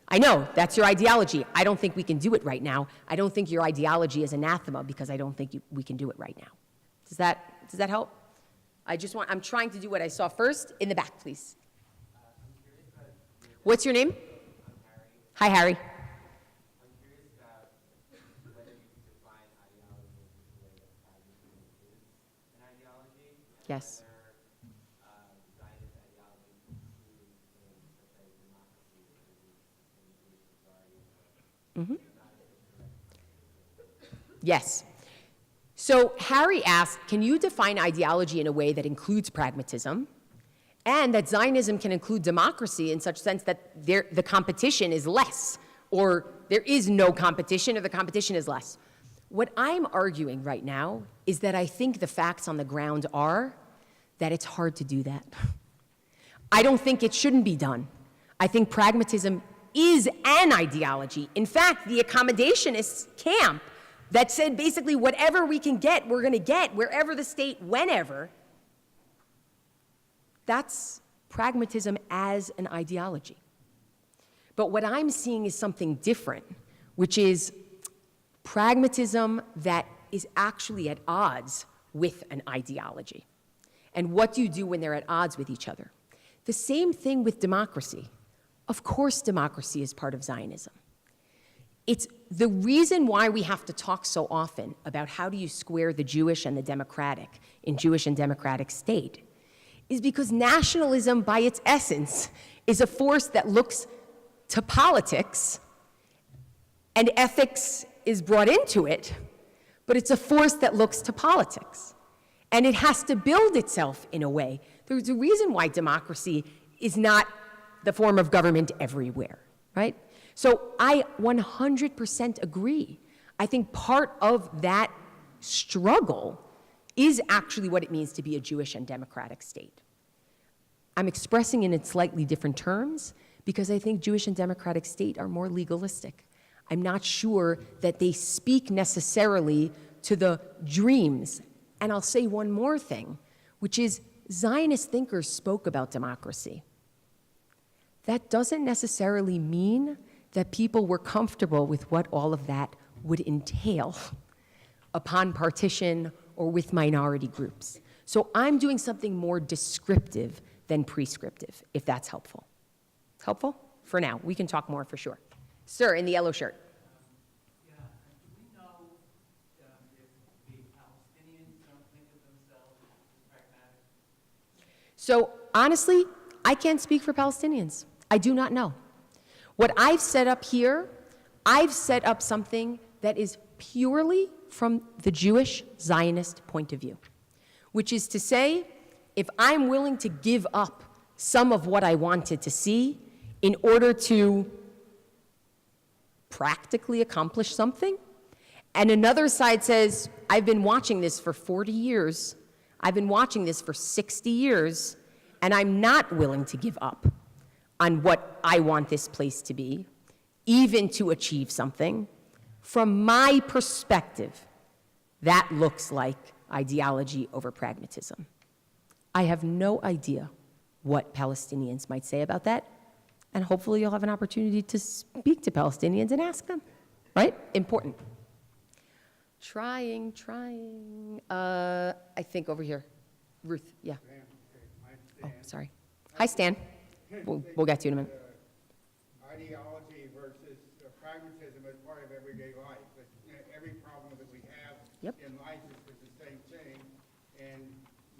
I know, that's your ideology. I don't think we can do it right now. I don't think your ideology is anathema because I don't think we can do it right now. Does that help? I'm trying to do what I saw first. In the back, please. What's your name? Hi, Harry. I'm curious about whether you could define ideology in the way that pragmatism is an ideology. Yes. Whether Zionist ideology can include things such as democracy, which is in the Jewish majority of the Yes. So Harry asked, can you define ideology in a way that includes pragmatism, and that Zionism can include democracy in such sense that the competition is less, or there is no competition, or the competition is less? What I'm arguing right now is that I think the facts on the ground are that it's hard to do that. I don't think it shouldn't be done. I think pragmatism is an ideology. In fact, the accommodationist camp that said basically whatever we can get, we're going to get, wherever the state, whenever, that's pragmatism as an ideology. But what I'm seeing is something different, which is pragmatism that is actually at odds with an ideology. And what do you do when they're at odds with each other? The same thing with democracy. Of course, democracy is part of Zionism. It's the reason why we have to talk so often about how do you square the Jewish and the democratic in Jewish and democratic state is because nationalism, by its essence, is a force that looks to politics, and ethics is brought into it, but it's a force that looks to politics. And it has to build itself in a way. There's a reason why democracy is not the form of government everywhere, right? So I 100% agree. I think part of that struggle is actually what it means to be a Jewish and democratic state. I'm expressing it in slightly different terms because I think Jewish and democratic state are more legalistic. I'm not sure that they speak necessarily to the dreams. And I'll say one more thing, which is Zionist thinkers spoke about democracy. That doesn't necessarily mean that people were comfortable with what all of that would entail upon partition or with minority groups. So I'm doing something more descriptive than prescriptive, if that's helpful. Helpful? For now. We can talk more for sure. Sir, in the yellow shirt. Do we know if the Palestinians don't think of themselves as pragmatic? So honestly, I can't speak for Palestinians. I do not know. What I've set up here, I've set up something that is purely from the Jewish Zionist point of view, which is to say, if I'm willing to give up some of what I wanted to see in order to practically accomplish something. And another side says, I've been watching this for 40 years. I've been watching this for 60 years, and I'm not willing to give up on what I want this place to be, even to achieve something. From my perspective, that looks like ideology over pragmatism. I have no idea what Palestinians might say about that, and hopefully you'll have an opportunity to speak to Palestinians and ask them, right? Important. Trying. I think over here. Ruth, yeah. Oh, sorry. Hi, Stan. We'll get to you in a minute. Ideology versus pragmatism as part of everyday life. Every problem that we have in life is the same thing, and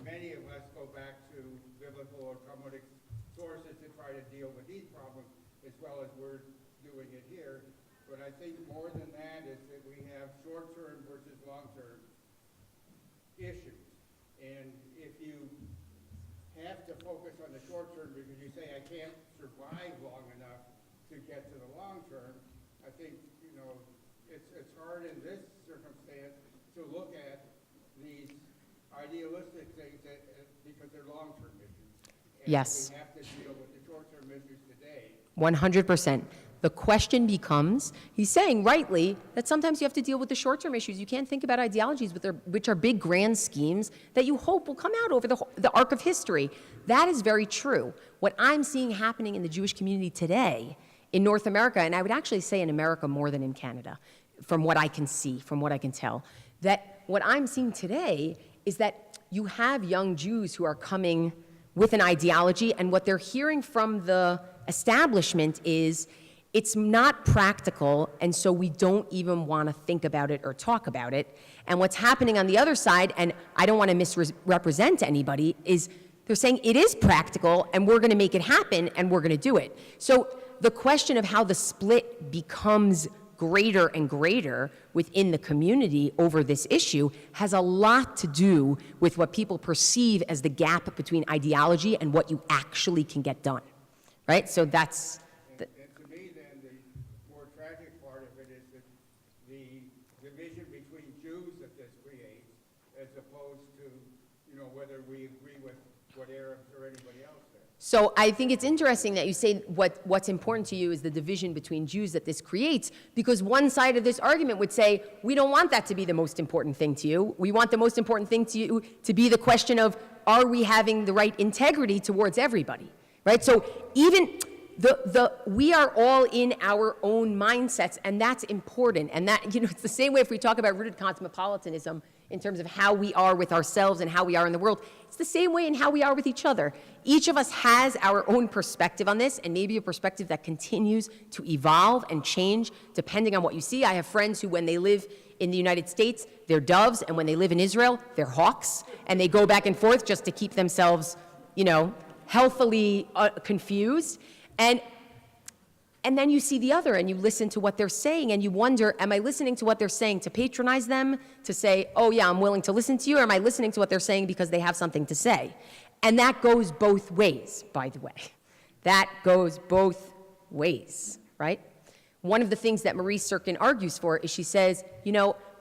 many of us go back to biblical or Talmudic sources to try to deal with these problems as well as we're doing it here. But I think more than that is that we have short-term versus long-term issues. And if you have to focus on the short-term because you say, I can't survive long enough to get to the long-term, I think, it's hard in this circumstance to look at these idealistic things because they're long-term issues. And Yes. we have to deal with the short-term issues today. 100%. The question becomes, he's saying rightly that sometimes you have to deal with the short-term issues. You can't think about ideologies which are big grand schemes that you hope will come out over the arc of history. That is very true. What I'm seeing happening in the Jewish community today in North America, and I would actually say in America more than in Canada, from what I can see, from what I can tell, that what I'm seeing today is that you have young Jews who are coming with an ideology, and what they're hearing from the establishment is it's not practical, and so we don't even want to think about it or talk about it. And what's happening on the other side, and I don't want to misrepresent anybody, is they're saying it is practical, and we're going to make it happen, and we're going to do it. So the question of how the split becomes greater and greater within the community over this issue has a lot to do with what people perceive as the gap between ideology and what you actually can get done, right? So that's... And to me, then, the more tragic part of it is that the division between Jews that this creates, as opposed to, whether we agree with what Arabs or anybody else says. So I think it's interesting that you say what's important to you is the division between Jews that this creates, because one side of this argument would say, we don't want that to be the most important thing to you. We want the most important thing to you to be the question of, are we having the right integrity towards everybody, right? So even we are all in our own mindsets, and that's important. And that, it's the same way if we talk about rooted cosmopolitanism in terms of how we are with ourselves and how we are in the world. It's the same way in how we are with each other. Each of us has our own perspective on this, and maybe a perspective that continues to evolve and change depending on what you see. I have friends who, when they live in the United States, they're doves, and when they live in Israel, they're hawks, and they go back and forth just to keep themselves, healthily confused. And then you see the other, and you listen to what they're saying, and you wonder, am I listening to what they're saying to patronize them, to say, oh yeah, I'm willing to listen to you, or am I listening to what they're saying because they have something to say? And that goes both ways, by the way. That goes both ways, right? One of the things that Marie Serkin argues for is she says,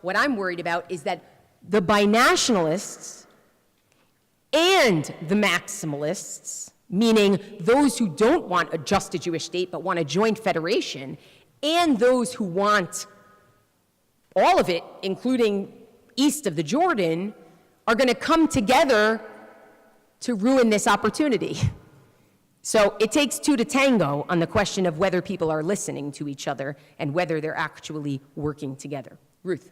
what I'm worried about is that the binationalists and the maximalists, meaning those who don't want just a Jewish state but want a joint federation, and those who want all of it, including east of the Jordan, are going to come together to ruin this opportunity. So it takes two to tango on the question of whether people are listening to each other and whether they're actually working together. Ruth.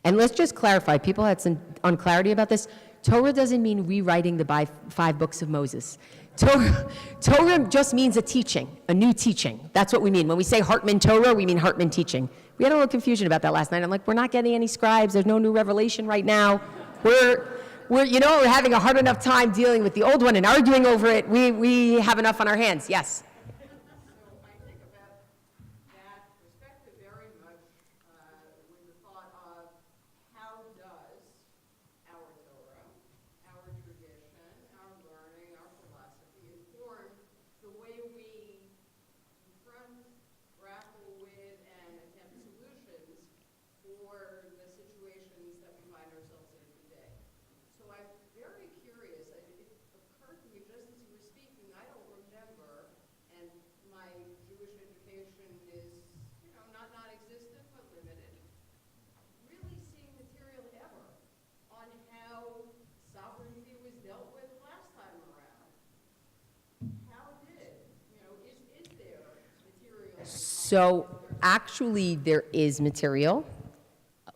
And let's just clarify, people had some unclarity about this. Torah doesn't mean rewriting the 5 books of Moses. Torah just means a teaching, a new teaching. That's what we mean. When we say Hartman Torah, we mean Hartman teaching. We had a little confusion about that last night. I'm like, we're not getting any scribes. There's no new revelation right now. we're having a hard enough time dealing with the old one and arguing over it. We have enough on our hands. Yes. So I think about that perspective very much with the thought of how does our Torah, our tradition, our learning, our philosophy inform the way we confront, grapple with, and attempt solutions for the situations that we find ourselves in today. So I'm very curious. It occurred to me just as you were speaking, I don't remember, and my Jewish education is, not non-existent, but limited, really seeing material ever on how sovereignty was dealt with last time around. How did, is there material? So actually, there is material.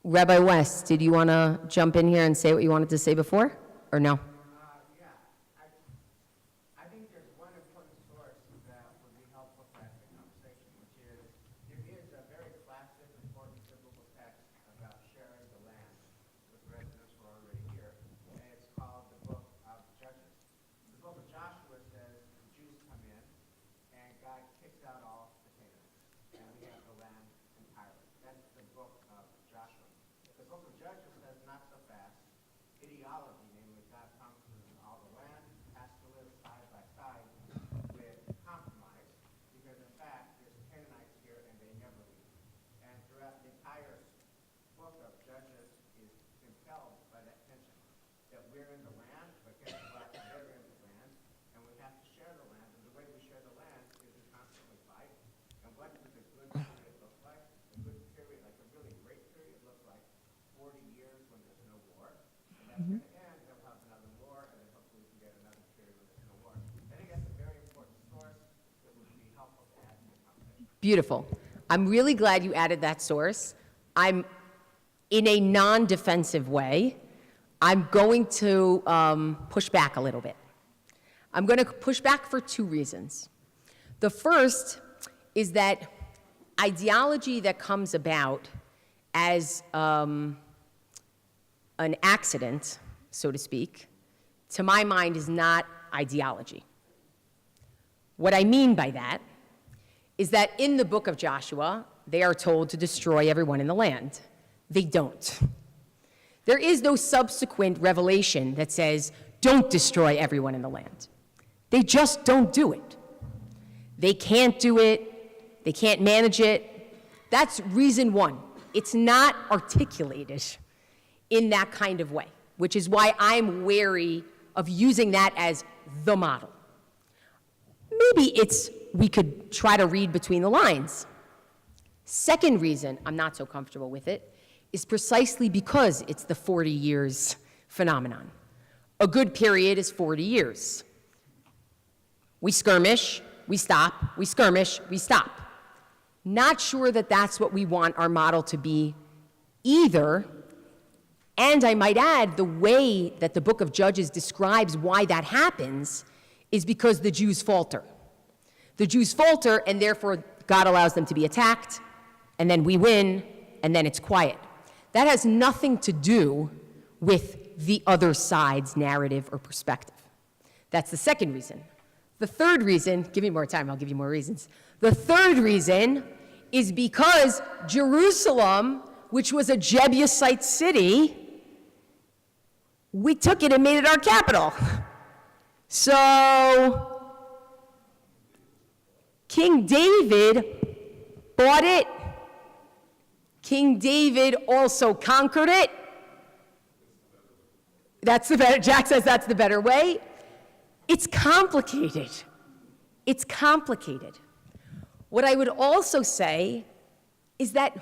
Rabbi West, did you want to jump in here and say what you wanted to say before, or no? Yeah, I think there's one important source that would be helpful to have the conversation, which is there is a very classic, important biblical text about sharing the land with residents who are already here, and it's called the Book of Judges. The Book of Joshua says the Jews come in, and God kicks out all the Canaanites, and we have the land entirely. That's the Book of Joshua. The Book of Judges says not so fast. Ideology, namely God promises all the land, has to live side by side with compromise, because in fact there's Canaanites here and they never leave. And throughout the entire book of Judges is impelled by that tension, that we're in the land, but guess what, they're in the land, and we have to share the land, and the way we share the land is we constantly fight. And what does a good period look like? A good period, like a really great period, looks like 40 years when there's no war. And that's going to end, they'll have another war, and then hopefully we can get another period when there's no war. I think that's a very important source that would be helpful to add to the conversation. Beautiful. I'm really glad you added that source. I'm, in a non-defensive way, I'm going to push back a little bit. I'm going to push back for two reasons. The first is that ideology that comes about as an accident, so to speak, to my mind is not ideology. What I mean by that is that in the book of Joshua, they are told to destroy everyone in the land. They don't. There is no subsequent revelation that says, don't destroy everyone in the land. They just don't do it. They can't do it. They can't manage it. That's reason one. It's not articulated in that kind of way, which is why I'm wary of using that as the model. Maybe we could try to read between the lines. Second reason I'm not so comfortable with it is precisely because it's the 40 years phenomenon. A good period is 40 years. We skirmish, we stop, we skirmish, we stop. Not sure that that's what we want our model to be either. And I might add, the way that the book of Judges describes why that happens is because the Jews falter. The Jews falter, and therefore God allows them to be attacked, and then we win, and then it's quiet. That has nothing to do with the other side's narrative or perspective. That's the second reason. The third reason, give me more time, I'll give you more reasons. The third reason is because Jerusalem, which was a Jebusite city, we took it and made it our capital. So King David bought it. King David also conquered it. That's the better, Jack says that's the better way. It's complicated. It's complicated. What I would also say is that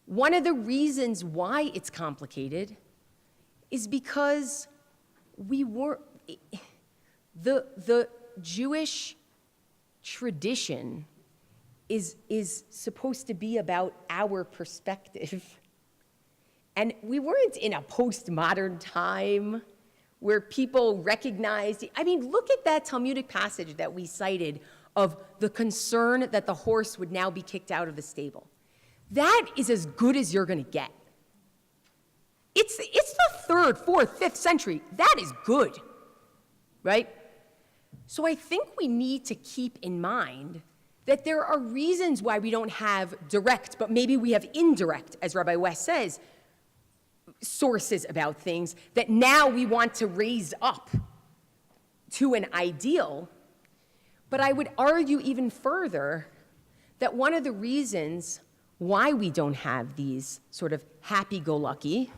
one of the reasons why it's complicated is because the Jewish tradition is supposed to be about our perspective. And we weren't in a postmodern time where people recognized, I mean, look at that Talmudic passage that we cited of the concern that the horse would now be kicked out of the stable. That is as good as you're going to get. It's the 3rd, 4th, 5th century. That is good, right? So I think we need to keep in mind that there are reasons why we don't have direct, but maybe we have indirect, as Rabbi West says, sources about things that now we want to raise up to an ideal. But I would argue even further that one of the reasons why we don't have these sort of happy-go-lucky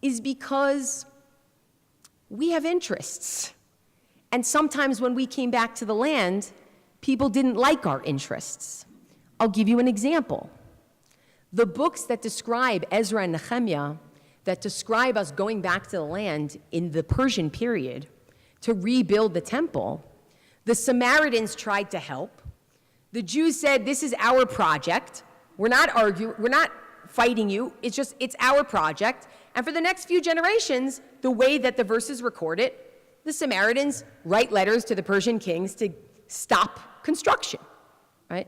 is because we have interests. And sometimes when we came back to the land, people didn't like our interests. I'll give you an example. The books that describe Ezra and Nehemiah, that describe us going back to the land in the Persian period to rebuild the temple, the Samaritans tried to help. The Jews said, this is our project. We're not fighting you. It's our project. And for the next few generations, the way that the verses record it, the Samaritans write letters to the Persian kings to stop construction, right?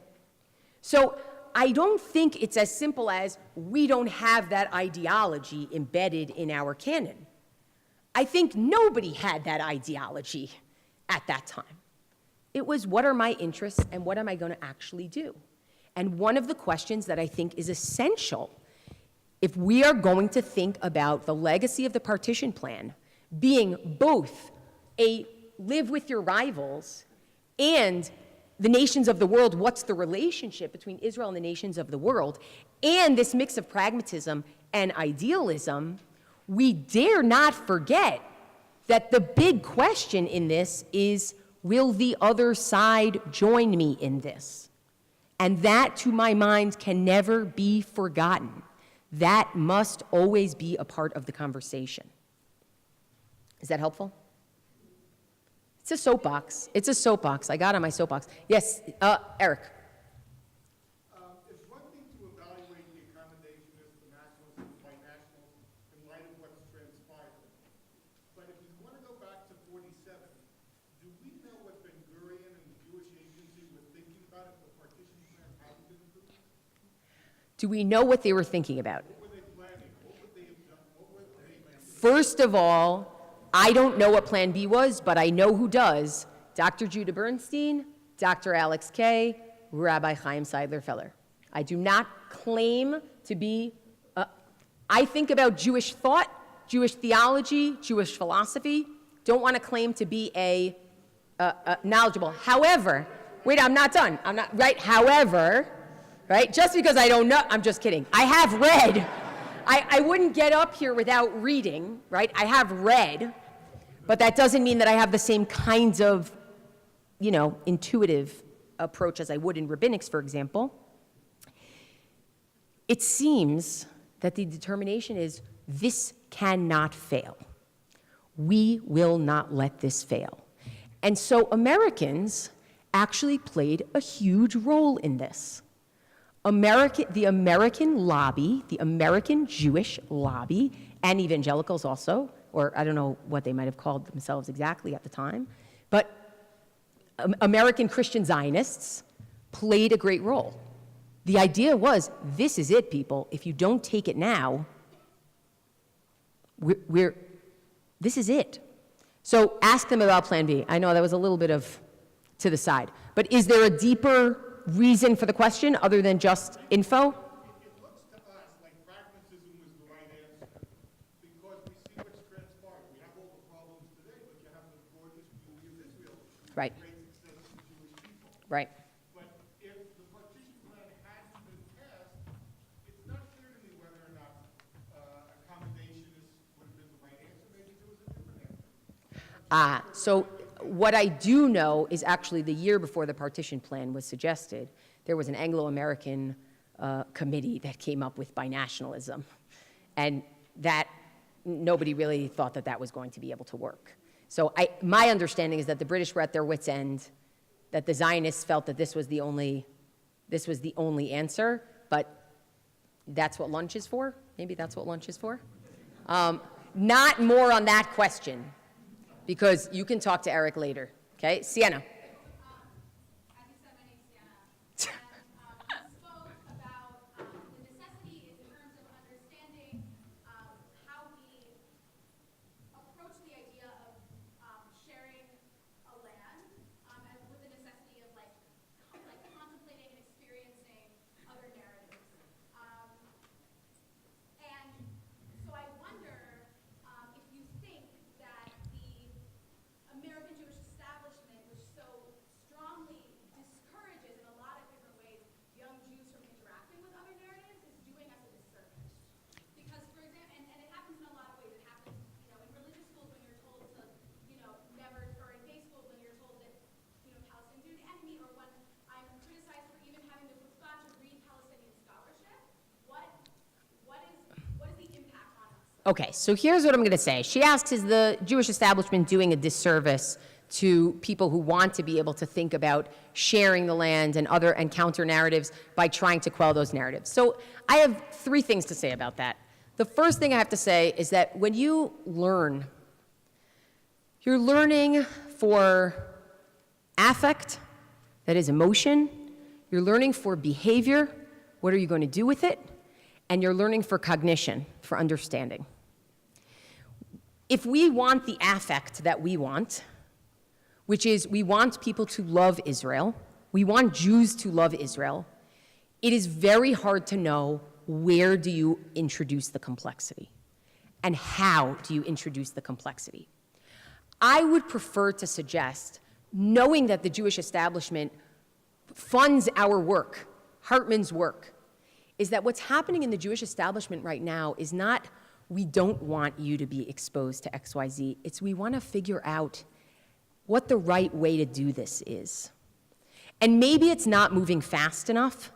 So I don't think it's as simple as we don't have that ideology embedded in our canon. I think nobody had that ideology at that time. It was, what are my interests and what am I going to actually do? And one of the questions that I think is essential, if we are going to think about the legacy of the partition plan being both a live with your rivals and the nations of the world, what's the relationship between Israel and the nations of the world, and this mix of pragmatism and idealism, we dare not forget that the big question in this is, will the other side join me in this? And that, to my mind, can never be forgotten. That must always be a part of the conversation. Is that helpful? It's a soapbox. It's a soapbox. I got on my soapbox. Yes, Eric. It's one thing to evaluate the accommodationists, the nationalists, and the white nationals in light of what's transpired. But if you want to go back to 47, do we know what Ben Gurion and the Jewish Agency were thinking about if the partition plan hadn't been approved? Do we know what they were thinking about? What were they planning? What would they have done? What were they planning? First of all, I don't know what Plan B was, but I know who does. Dr. Judah Bernstein, Dr. Alex Kay, Rabbi Chaim Seidler-Feller. I do not claim to be, I think about Jewish thought, Jewish theology, Jewish philosophy, don't want to claim to be a knowledgeable. However, wait, I'm not done. I'm not, right? However, right, just because I don't know, I'm just kidding. I have read, I wouldn't get up here without reading, right? I have read, but that doesn't mean that I have the same kinds of, intuitive approach as I would in rabbinics, for example. It seems that the determination is this cannot fail. We will not let this fail. And so Americans actually played a huge role in this. The American lobby, the American Jewish lobby, and evangelicals also, or I don't know what they might have called themselves exactly at the time, but American Christian Zionists played a great role. The idea was, this is it, people. If you don't take it now, this is it. So ask them about Plan B. I know that was a little bit of to the side, but is there a deeper reason for the question other than just info? It looks to us like pragmatism was the right answer because we see what's transpired. We have all the problems today, but you have the gorgeous beauty of Israel. Right. Great success of the Jewish people. Right. But if the partition plan hadn't been passed, it's not clear to me whether or not accommodationists would have been the right answer. Maybe there was a different answer. So what I do know is actually the year before the partition plan was suggested, there was an Anglo-American committee that came up with binationalism. And that nobody really thought that that was going to be able to work. So my understanding is that the British were at their wits' end, that the Zionists felt that this was the only answer, but that's what lunch is for? Maybe that's what lunch is for? Not more on that question, because you can talk to Eric later. Okay, Sienna. As you said, my name's Sienna. And you spoke about the necessity in terms of understanding how we Okay, so here's what I'm going to say. She asks, is the Jewish establishment doing a disservice to people who want to be able to think about sharing the land and other and counter narratives by trying to quell those narratives? So I have 3 things to say about that. The first thing I have to say is that when you learn, you're learning for affect, that is emotion. You're learning for behavior, what are you going to do with it? And you're learning for cognition, for understanding. If we want the affect that we want, which is we want people to love Israel, we want Jews to love Israel, it is very hard to know where do you introduce the complexity and how do you introduce the complexity. I would prefer to suggest, knowing that the Jewish establishment funds our work, Hartman's work, is that what's happening in the Jewish establishment right now is not we don't want you to be exposed to XYZ, it's we want to figure out what the right way to do this is. And maybe it's not moving fast enough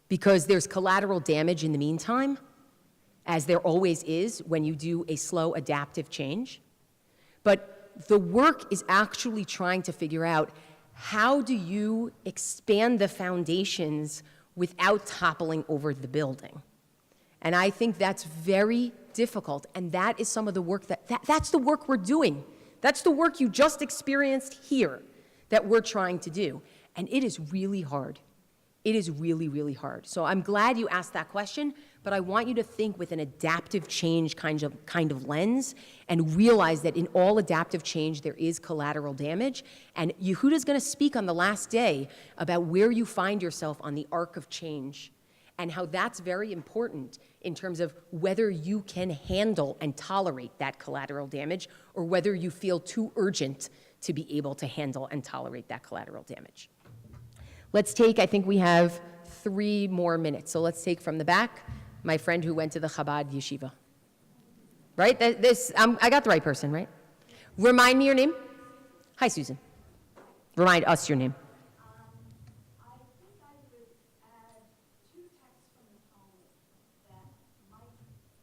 because there's collateral damage in the meantime, as there always is when you do a slow adaptive change. But the work is actually trying to figure out how do you expand the foundations without toppling over the building. And I think that's very difficult, and that is some of the work that's the work we're doing. That's the work you just experienced here that we're trying to do. And it is really hard. It is really, really hard. So I'm glad you asked that question, but I want you to think with an adaptive change kind of lens and realize that in all adaptive change there is collateral damage. And Yehuda's going to speak on the last day about where you find yourself on the arc of change and how that's very important in terms of whether you can handle and tolerate that collateral damage or whether you feel too urgent to be able to handle and tolerate that collateral damage. Let's take, I think we have 3 more minutes. So let's take from the back, my friend who went to the Chabad yeshiva. Right? I got the right person, right? Remind me your name. Hi, Susan. Remind us your name. I think I would add 2 texts from the Talmud that might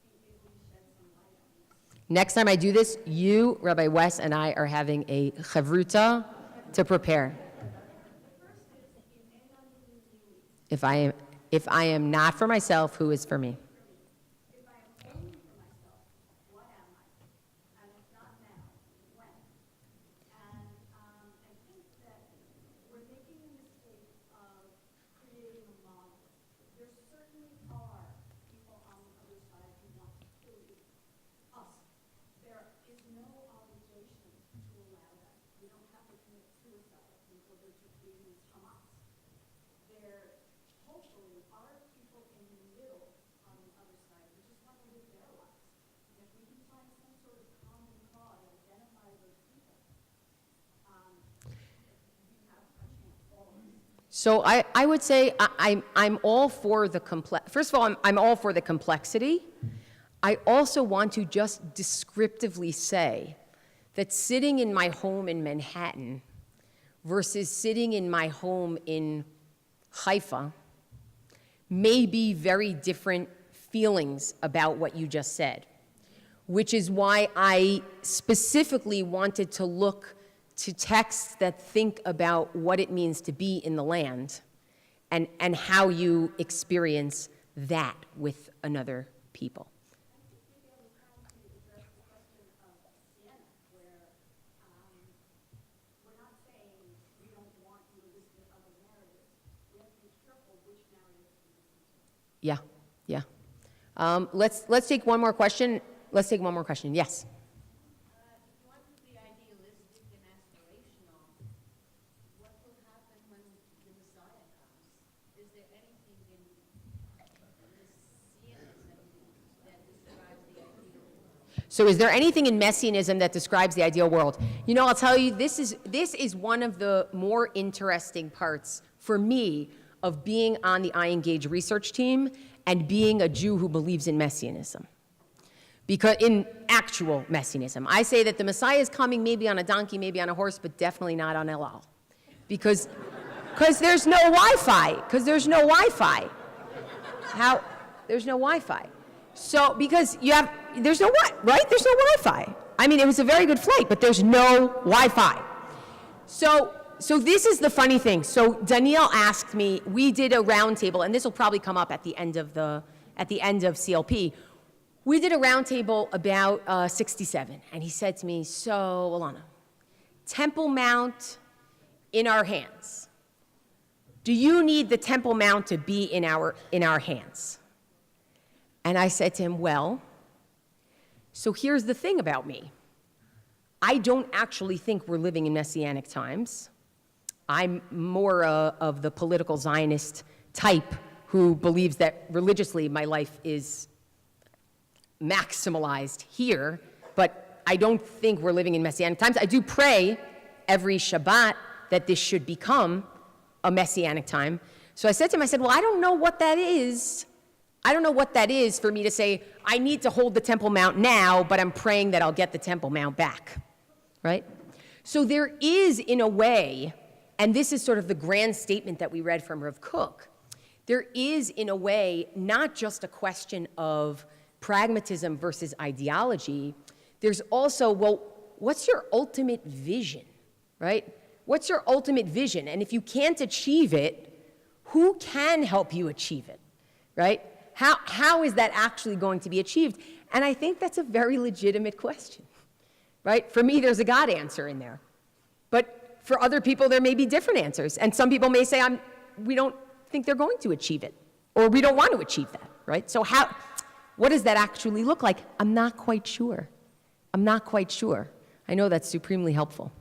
be able to shed some light on this. Next time I do this, you, Rabbi Wes, and I are having a chavruta to prepare. If I am not for myself, who is for me? If I am only for myself, what am I? And if not now, when? And I think that we're making the mistake of creating a model. There certainly are people on the other side who want to kill you, us. There is no obligation to allow that. We don't have to commit suicide in order to please Hamas. There hopefully are people in the middle on the other side who just want to live their lives. And if we can find some sort of common cause and identify those people, we have a chance, all of us. So I would say I'm all for the first of all, I'm all for the complexity. I also want to just descriptively say that sitting in my home in Manhattan versus sitting in my home in Haifa may be very different feelings about what you just said, which is why I specifically wanted to look to texts that think about what it means to be in the land and how you experience that with another people. Yeah, yeah. Let's take one more question. Let's take one more question. Yes. If you want to be idealistic and aspirational, what will happen when the Messiah comes? Is there anything in Messianism that describes the ideal world? So is there anything in Messianism that describes the ideal world? You know, I'll tell you, this is one of the more interesting parts for me of being on the iEngage research team and being a Jew who believes in Messianism. Because in actual Messianism, I say that the Messiah is coming maybe on a donkey, maybe on a horse, but definitely not on El Al. Because there's no Wi-Fi, there's no Wi-Fi. So, because you have, there's no what, right? There's no Wi-Fi. I mean, it was a very good flight, but there's no Wi-Fi. So this is the funny thing. So Danielle asked me, we did a roundtable, and this will probably come up at the end of CLP. We did a roundtable about 67, and he said to me, so Elana, Temple Mount in our hands. Do you need the Temple Mount to be in our hands? And I said to him, well, so here's the thing about me. I don't actually think we're living in Messianic times. I'm more of the political Zionist type who believes that religiously my life is maximalized here, but I don't think we're living in Messianic times. I do pray every Shabbat that this should become a Messianic time. So I said to him, I said, well, I don't know what that is. I don't know what that is for me to say, I need to hold the Temple Mount now, but I'm praying that I'll get the Temple Mount back, right? So there is, in a way, and this is sort of the grand statement that we read from Rav Kook, there is, in a way, not just a question of pragmatism versus ideology. There's also, well, what's your ultimate vision, right? What's your ultimate vision? And if you can't achieve it, who can help you achieve it, right? How is that actually going to be achieved? And I think that's a very legitimate question, right? For me, there's a God answer in there. But for other people, there may be different answers. And some people may say, we don't think they're going to achieve it, or we don't want to achieve that, right? So what does that actually look like? I'm not quite sure. I'm not quite sure. I know that's supremely helpful.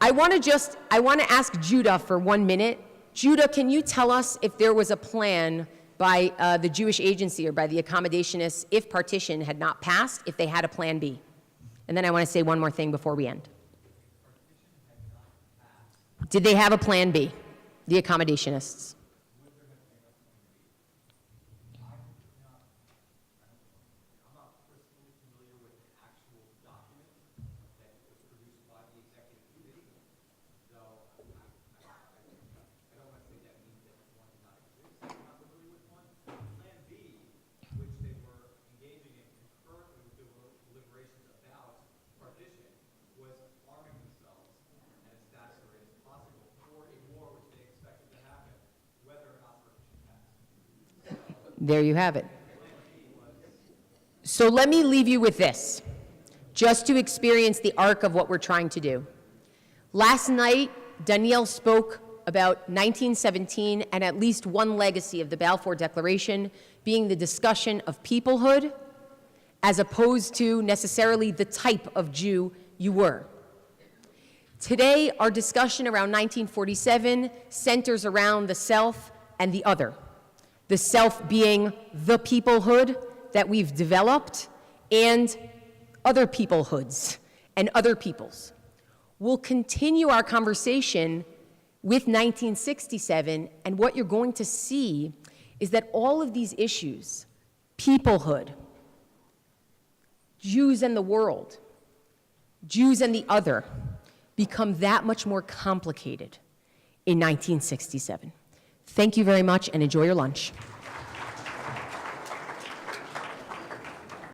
I want to ask Judah for 1 minute. Judah, can you tell us if there was a plan by the Jewish Agency or by the accommodationists if partition had not passed, if they had a plan B? And then I want to say one more thing before we end. Did they have a plan B, the accommodationists? There you have it. So let me leave you with this, just to experience the arc of what we're trying to do. Last night, Danielle spoke about 1917 and at least one legacy of the Balfour Declaration being the discussion of peoplehood as opposed to necessarily the type of Jew you were. Today, our discussion around 1947 centers around the self and the other. The self being the peoplehood that we've developed and other peoplehoods and other peoples. We'll continue our conversation with 1967, and what you're going to see is that all of these issues, peoplehood, Jews and the world, Jews and the other, become that much more complicated in 1967. Thank you very much, and enjoy your lunch.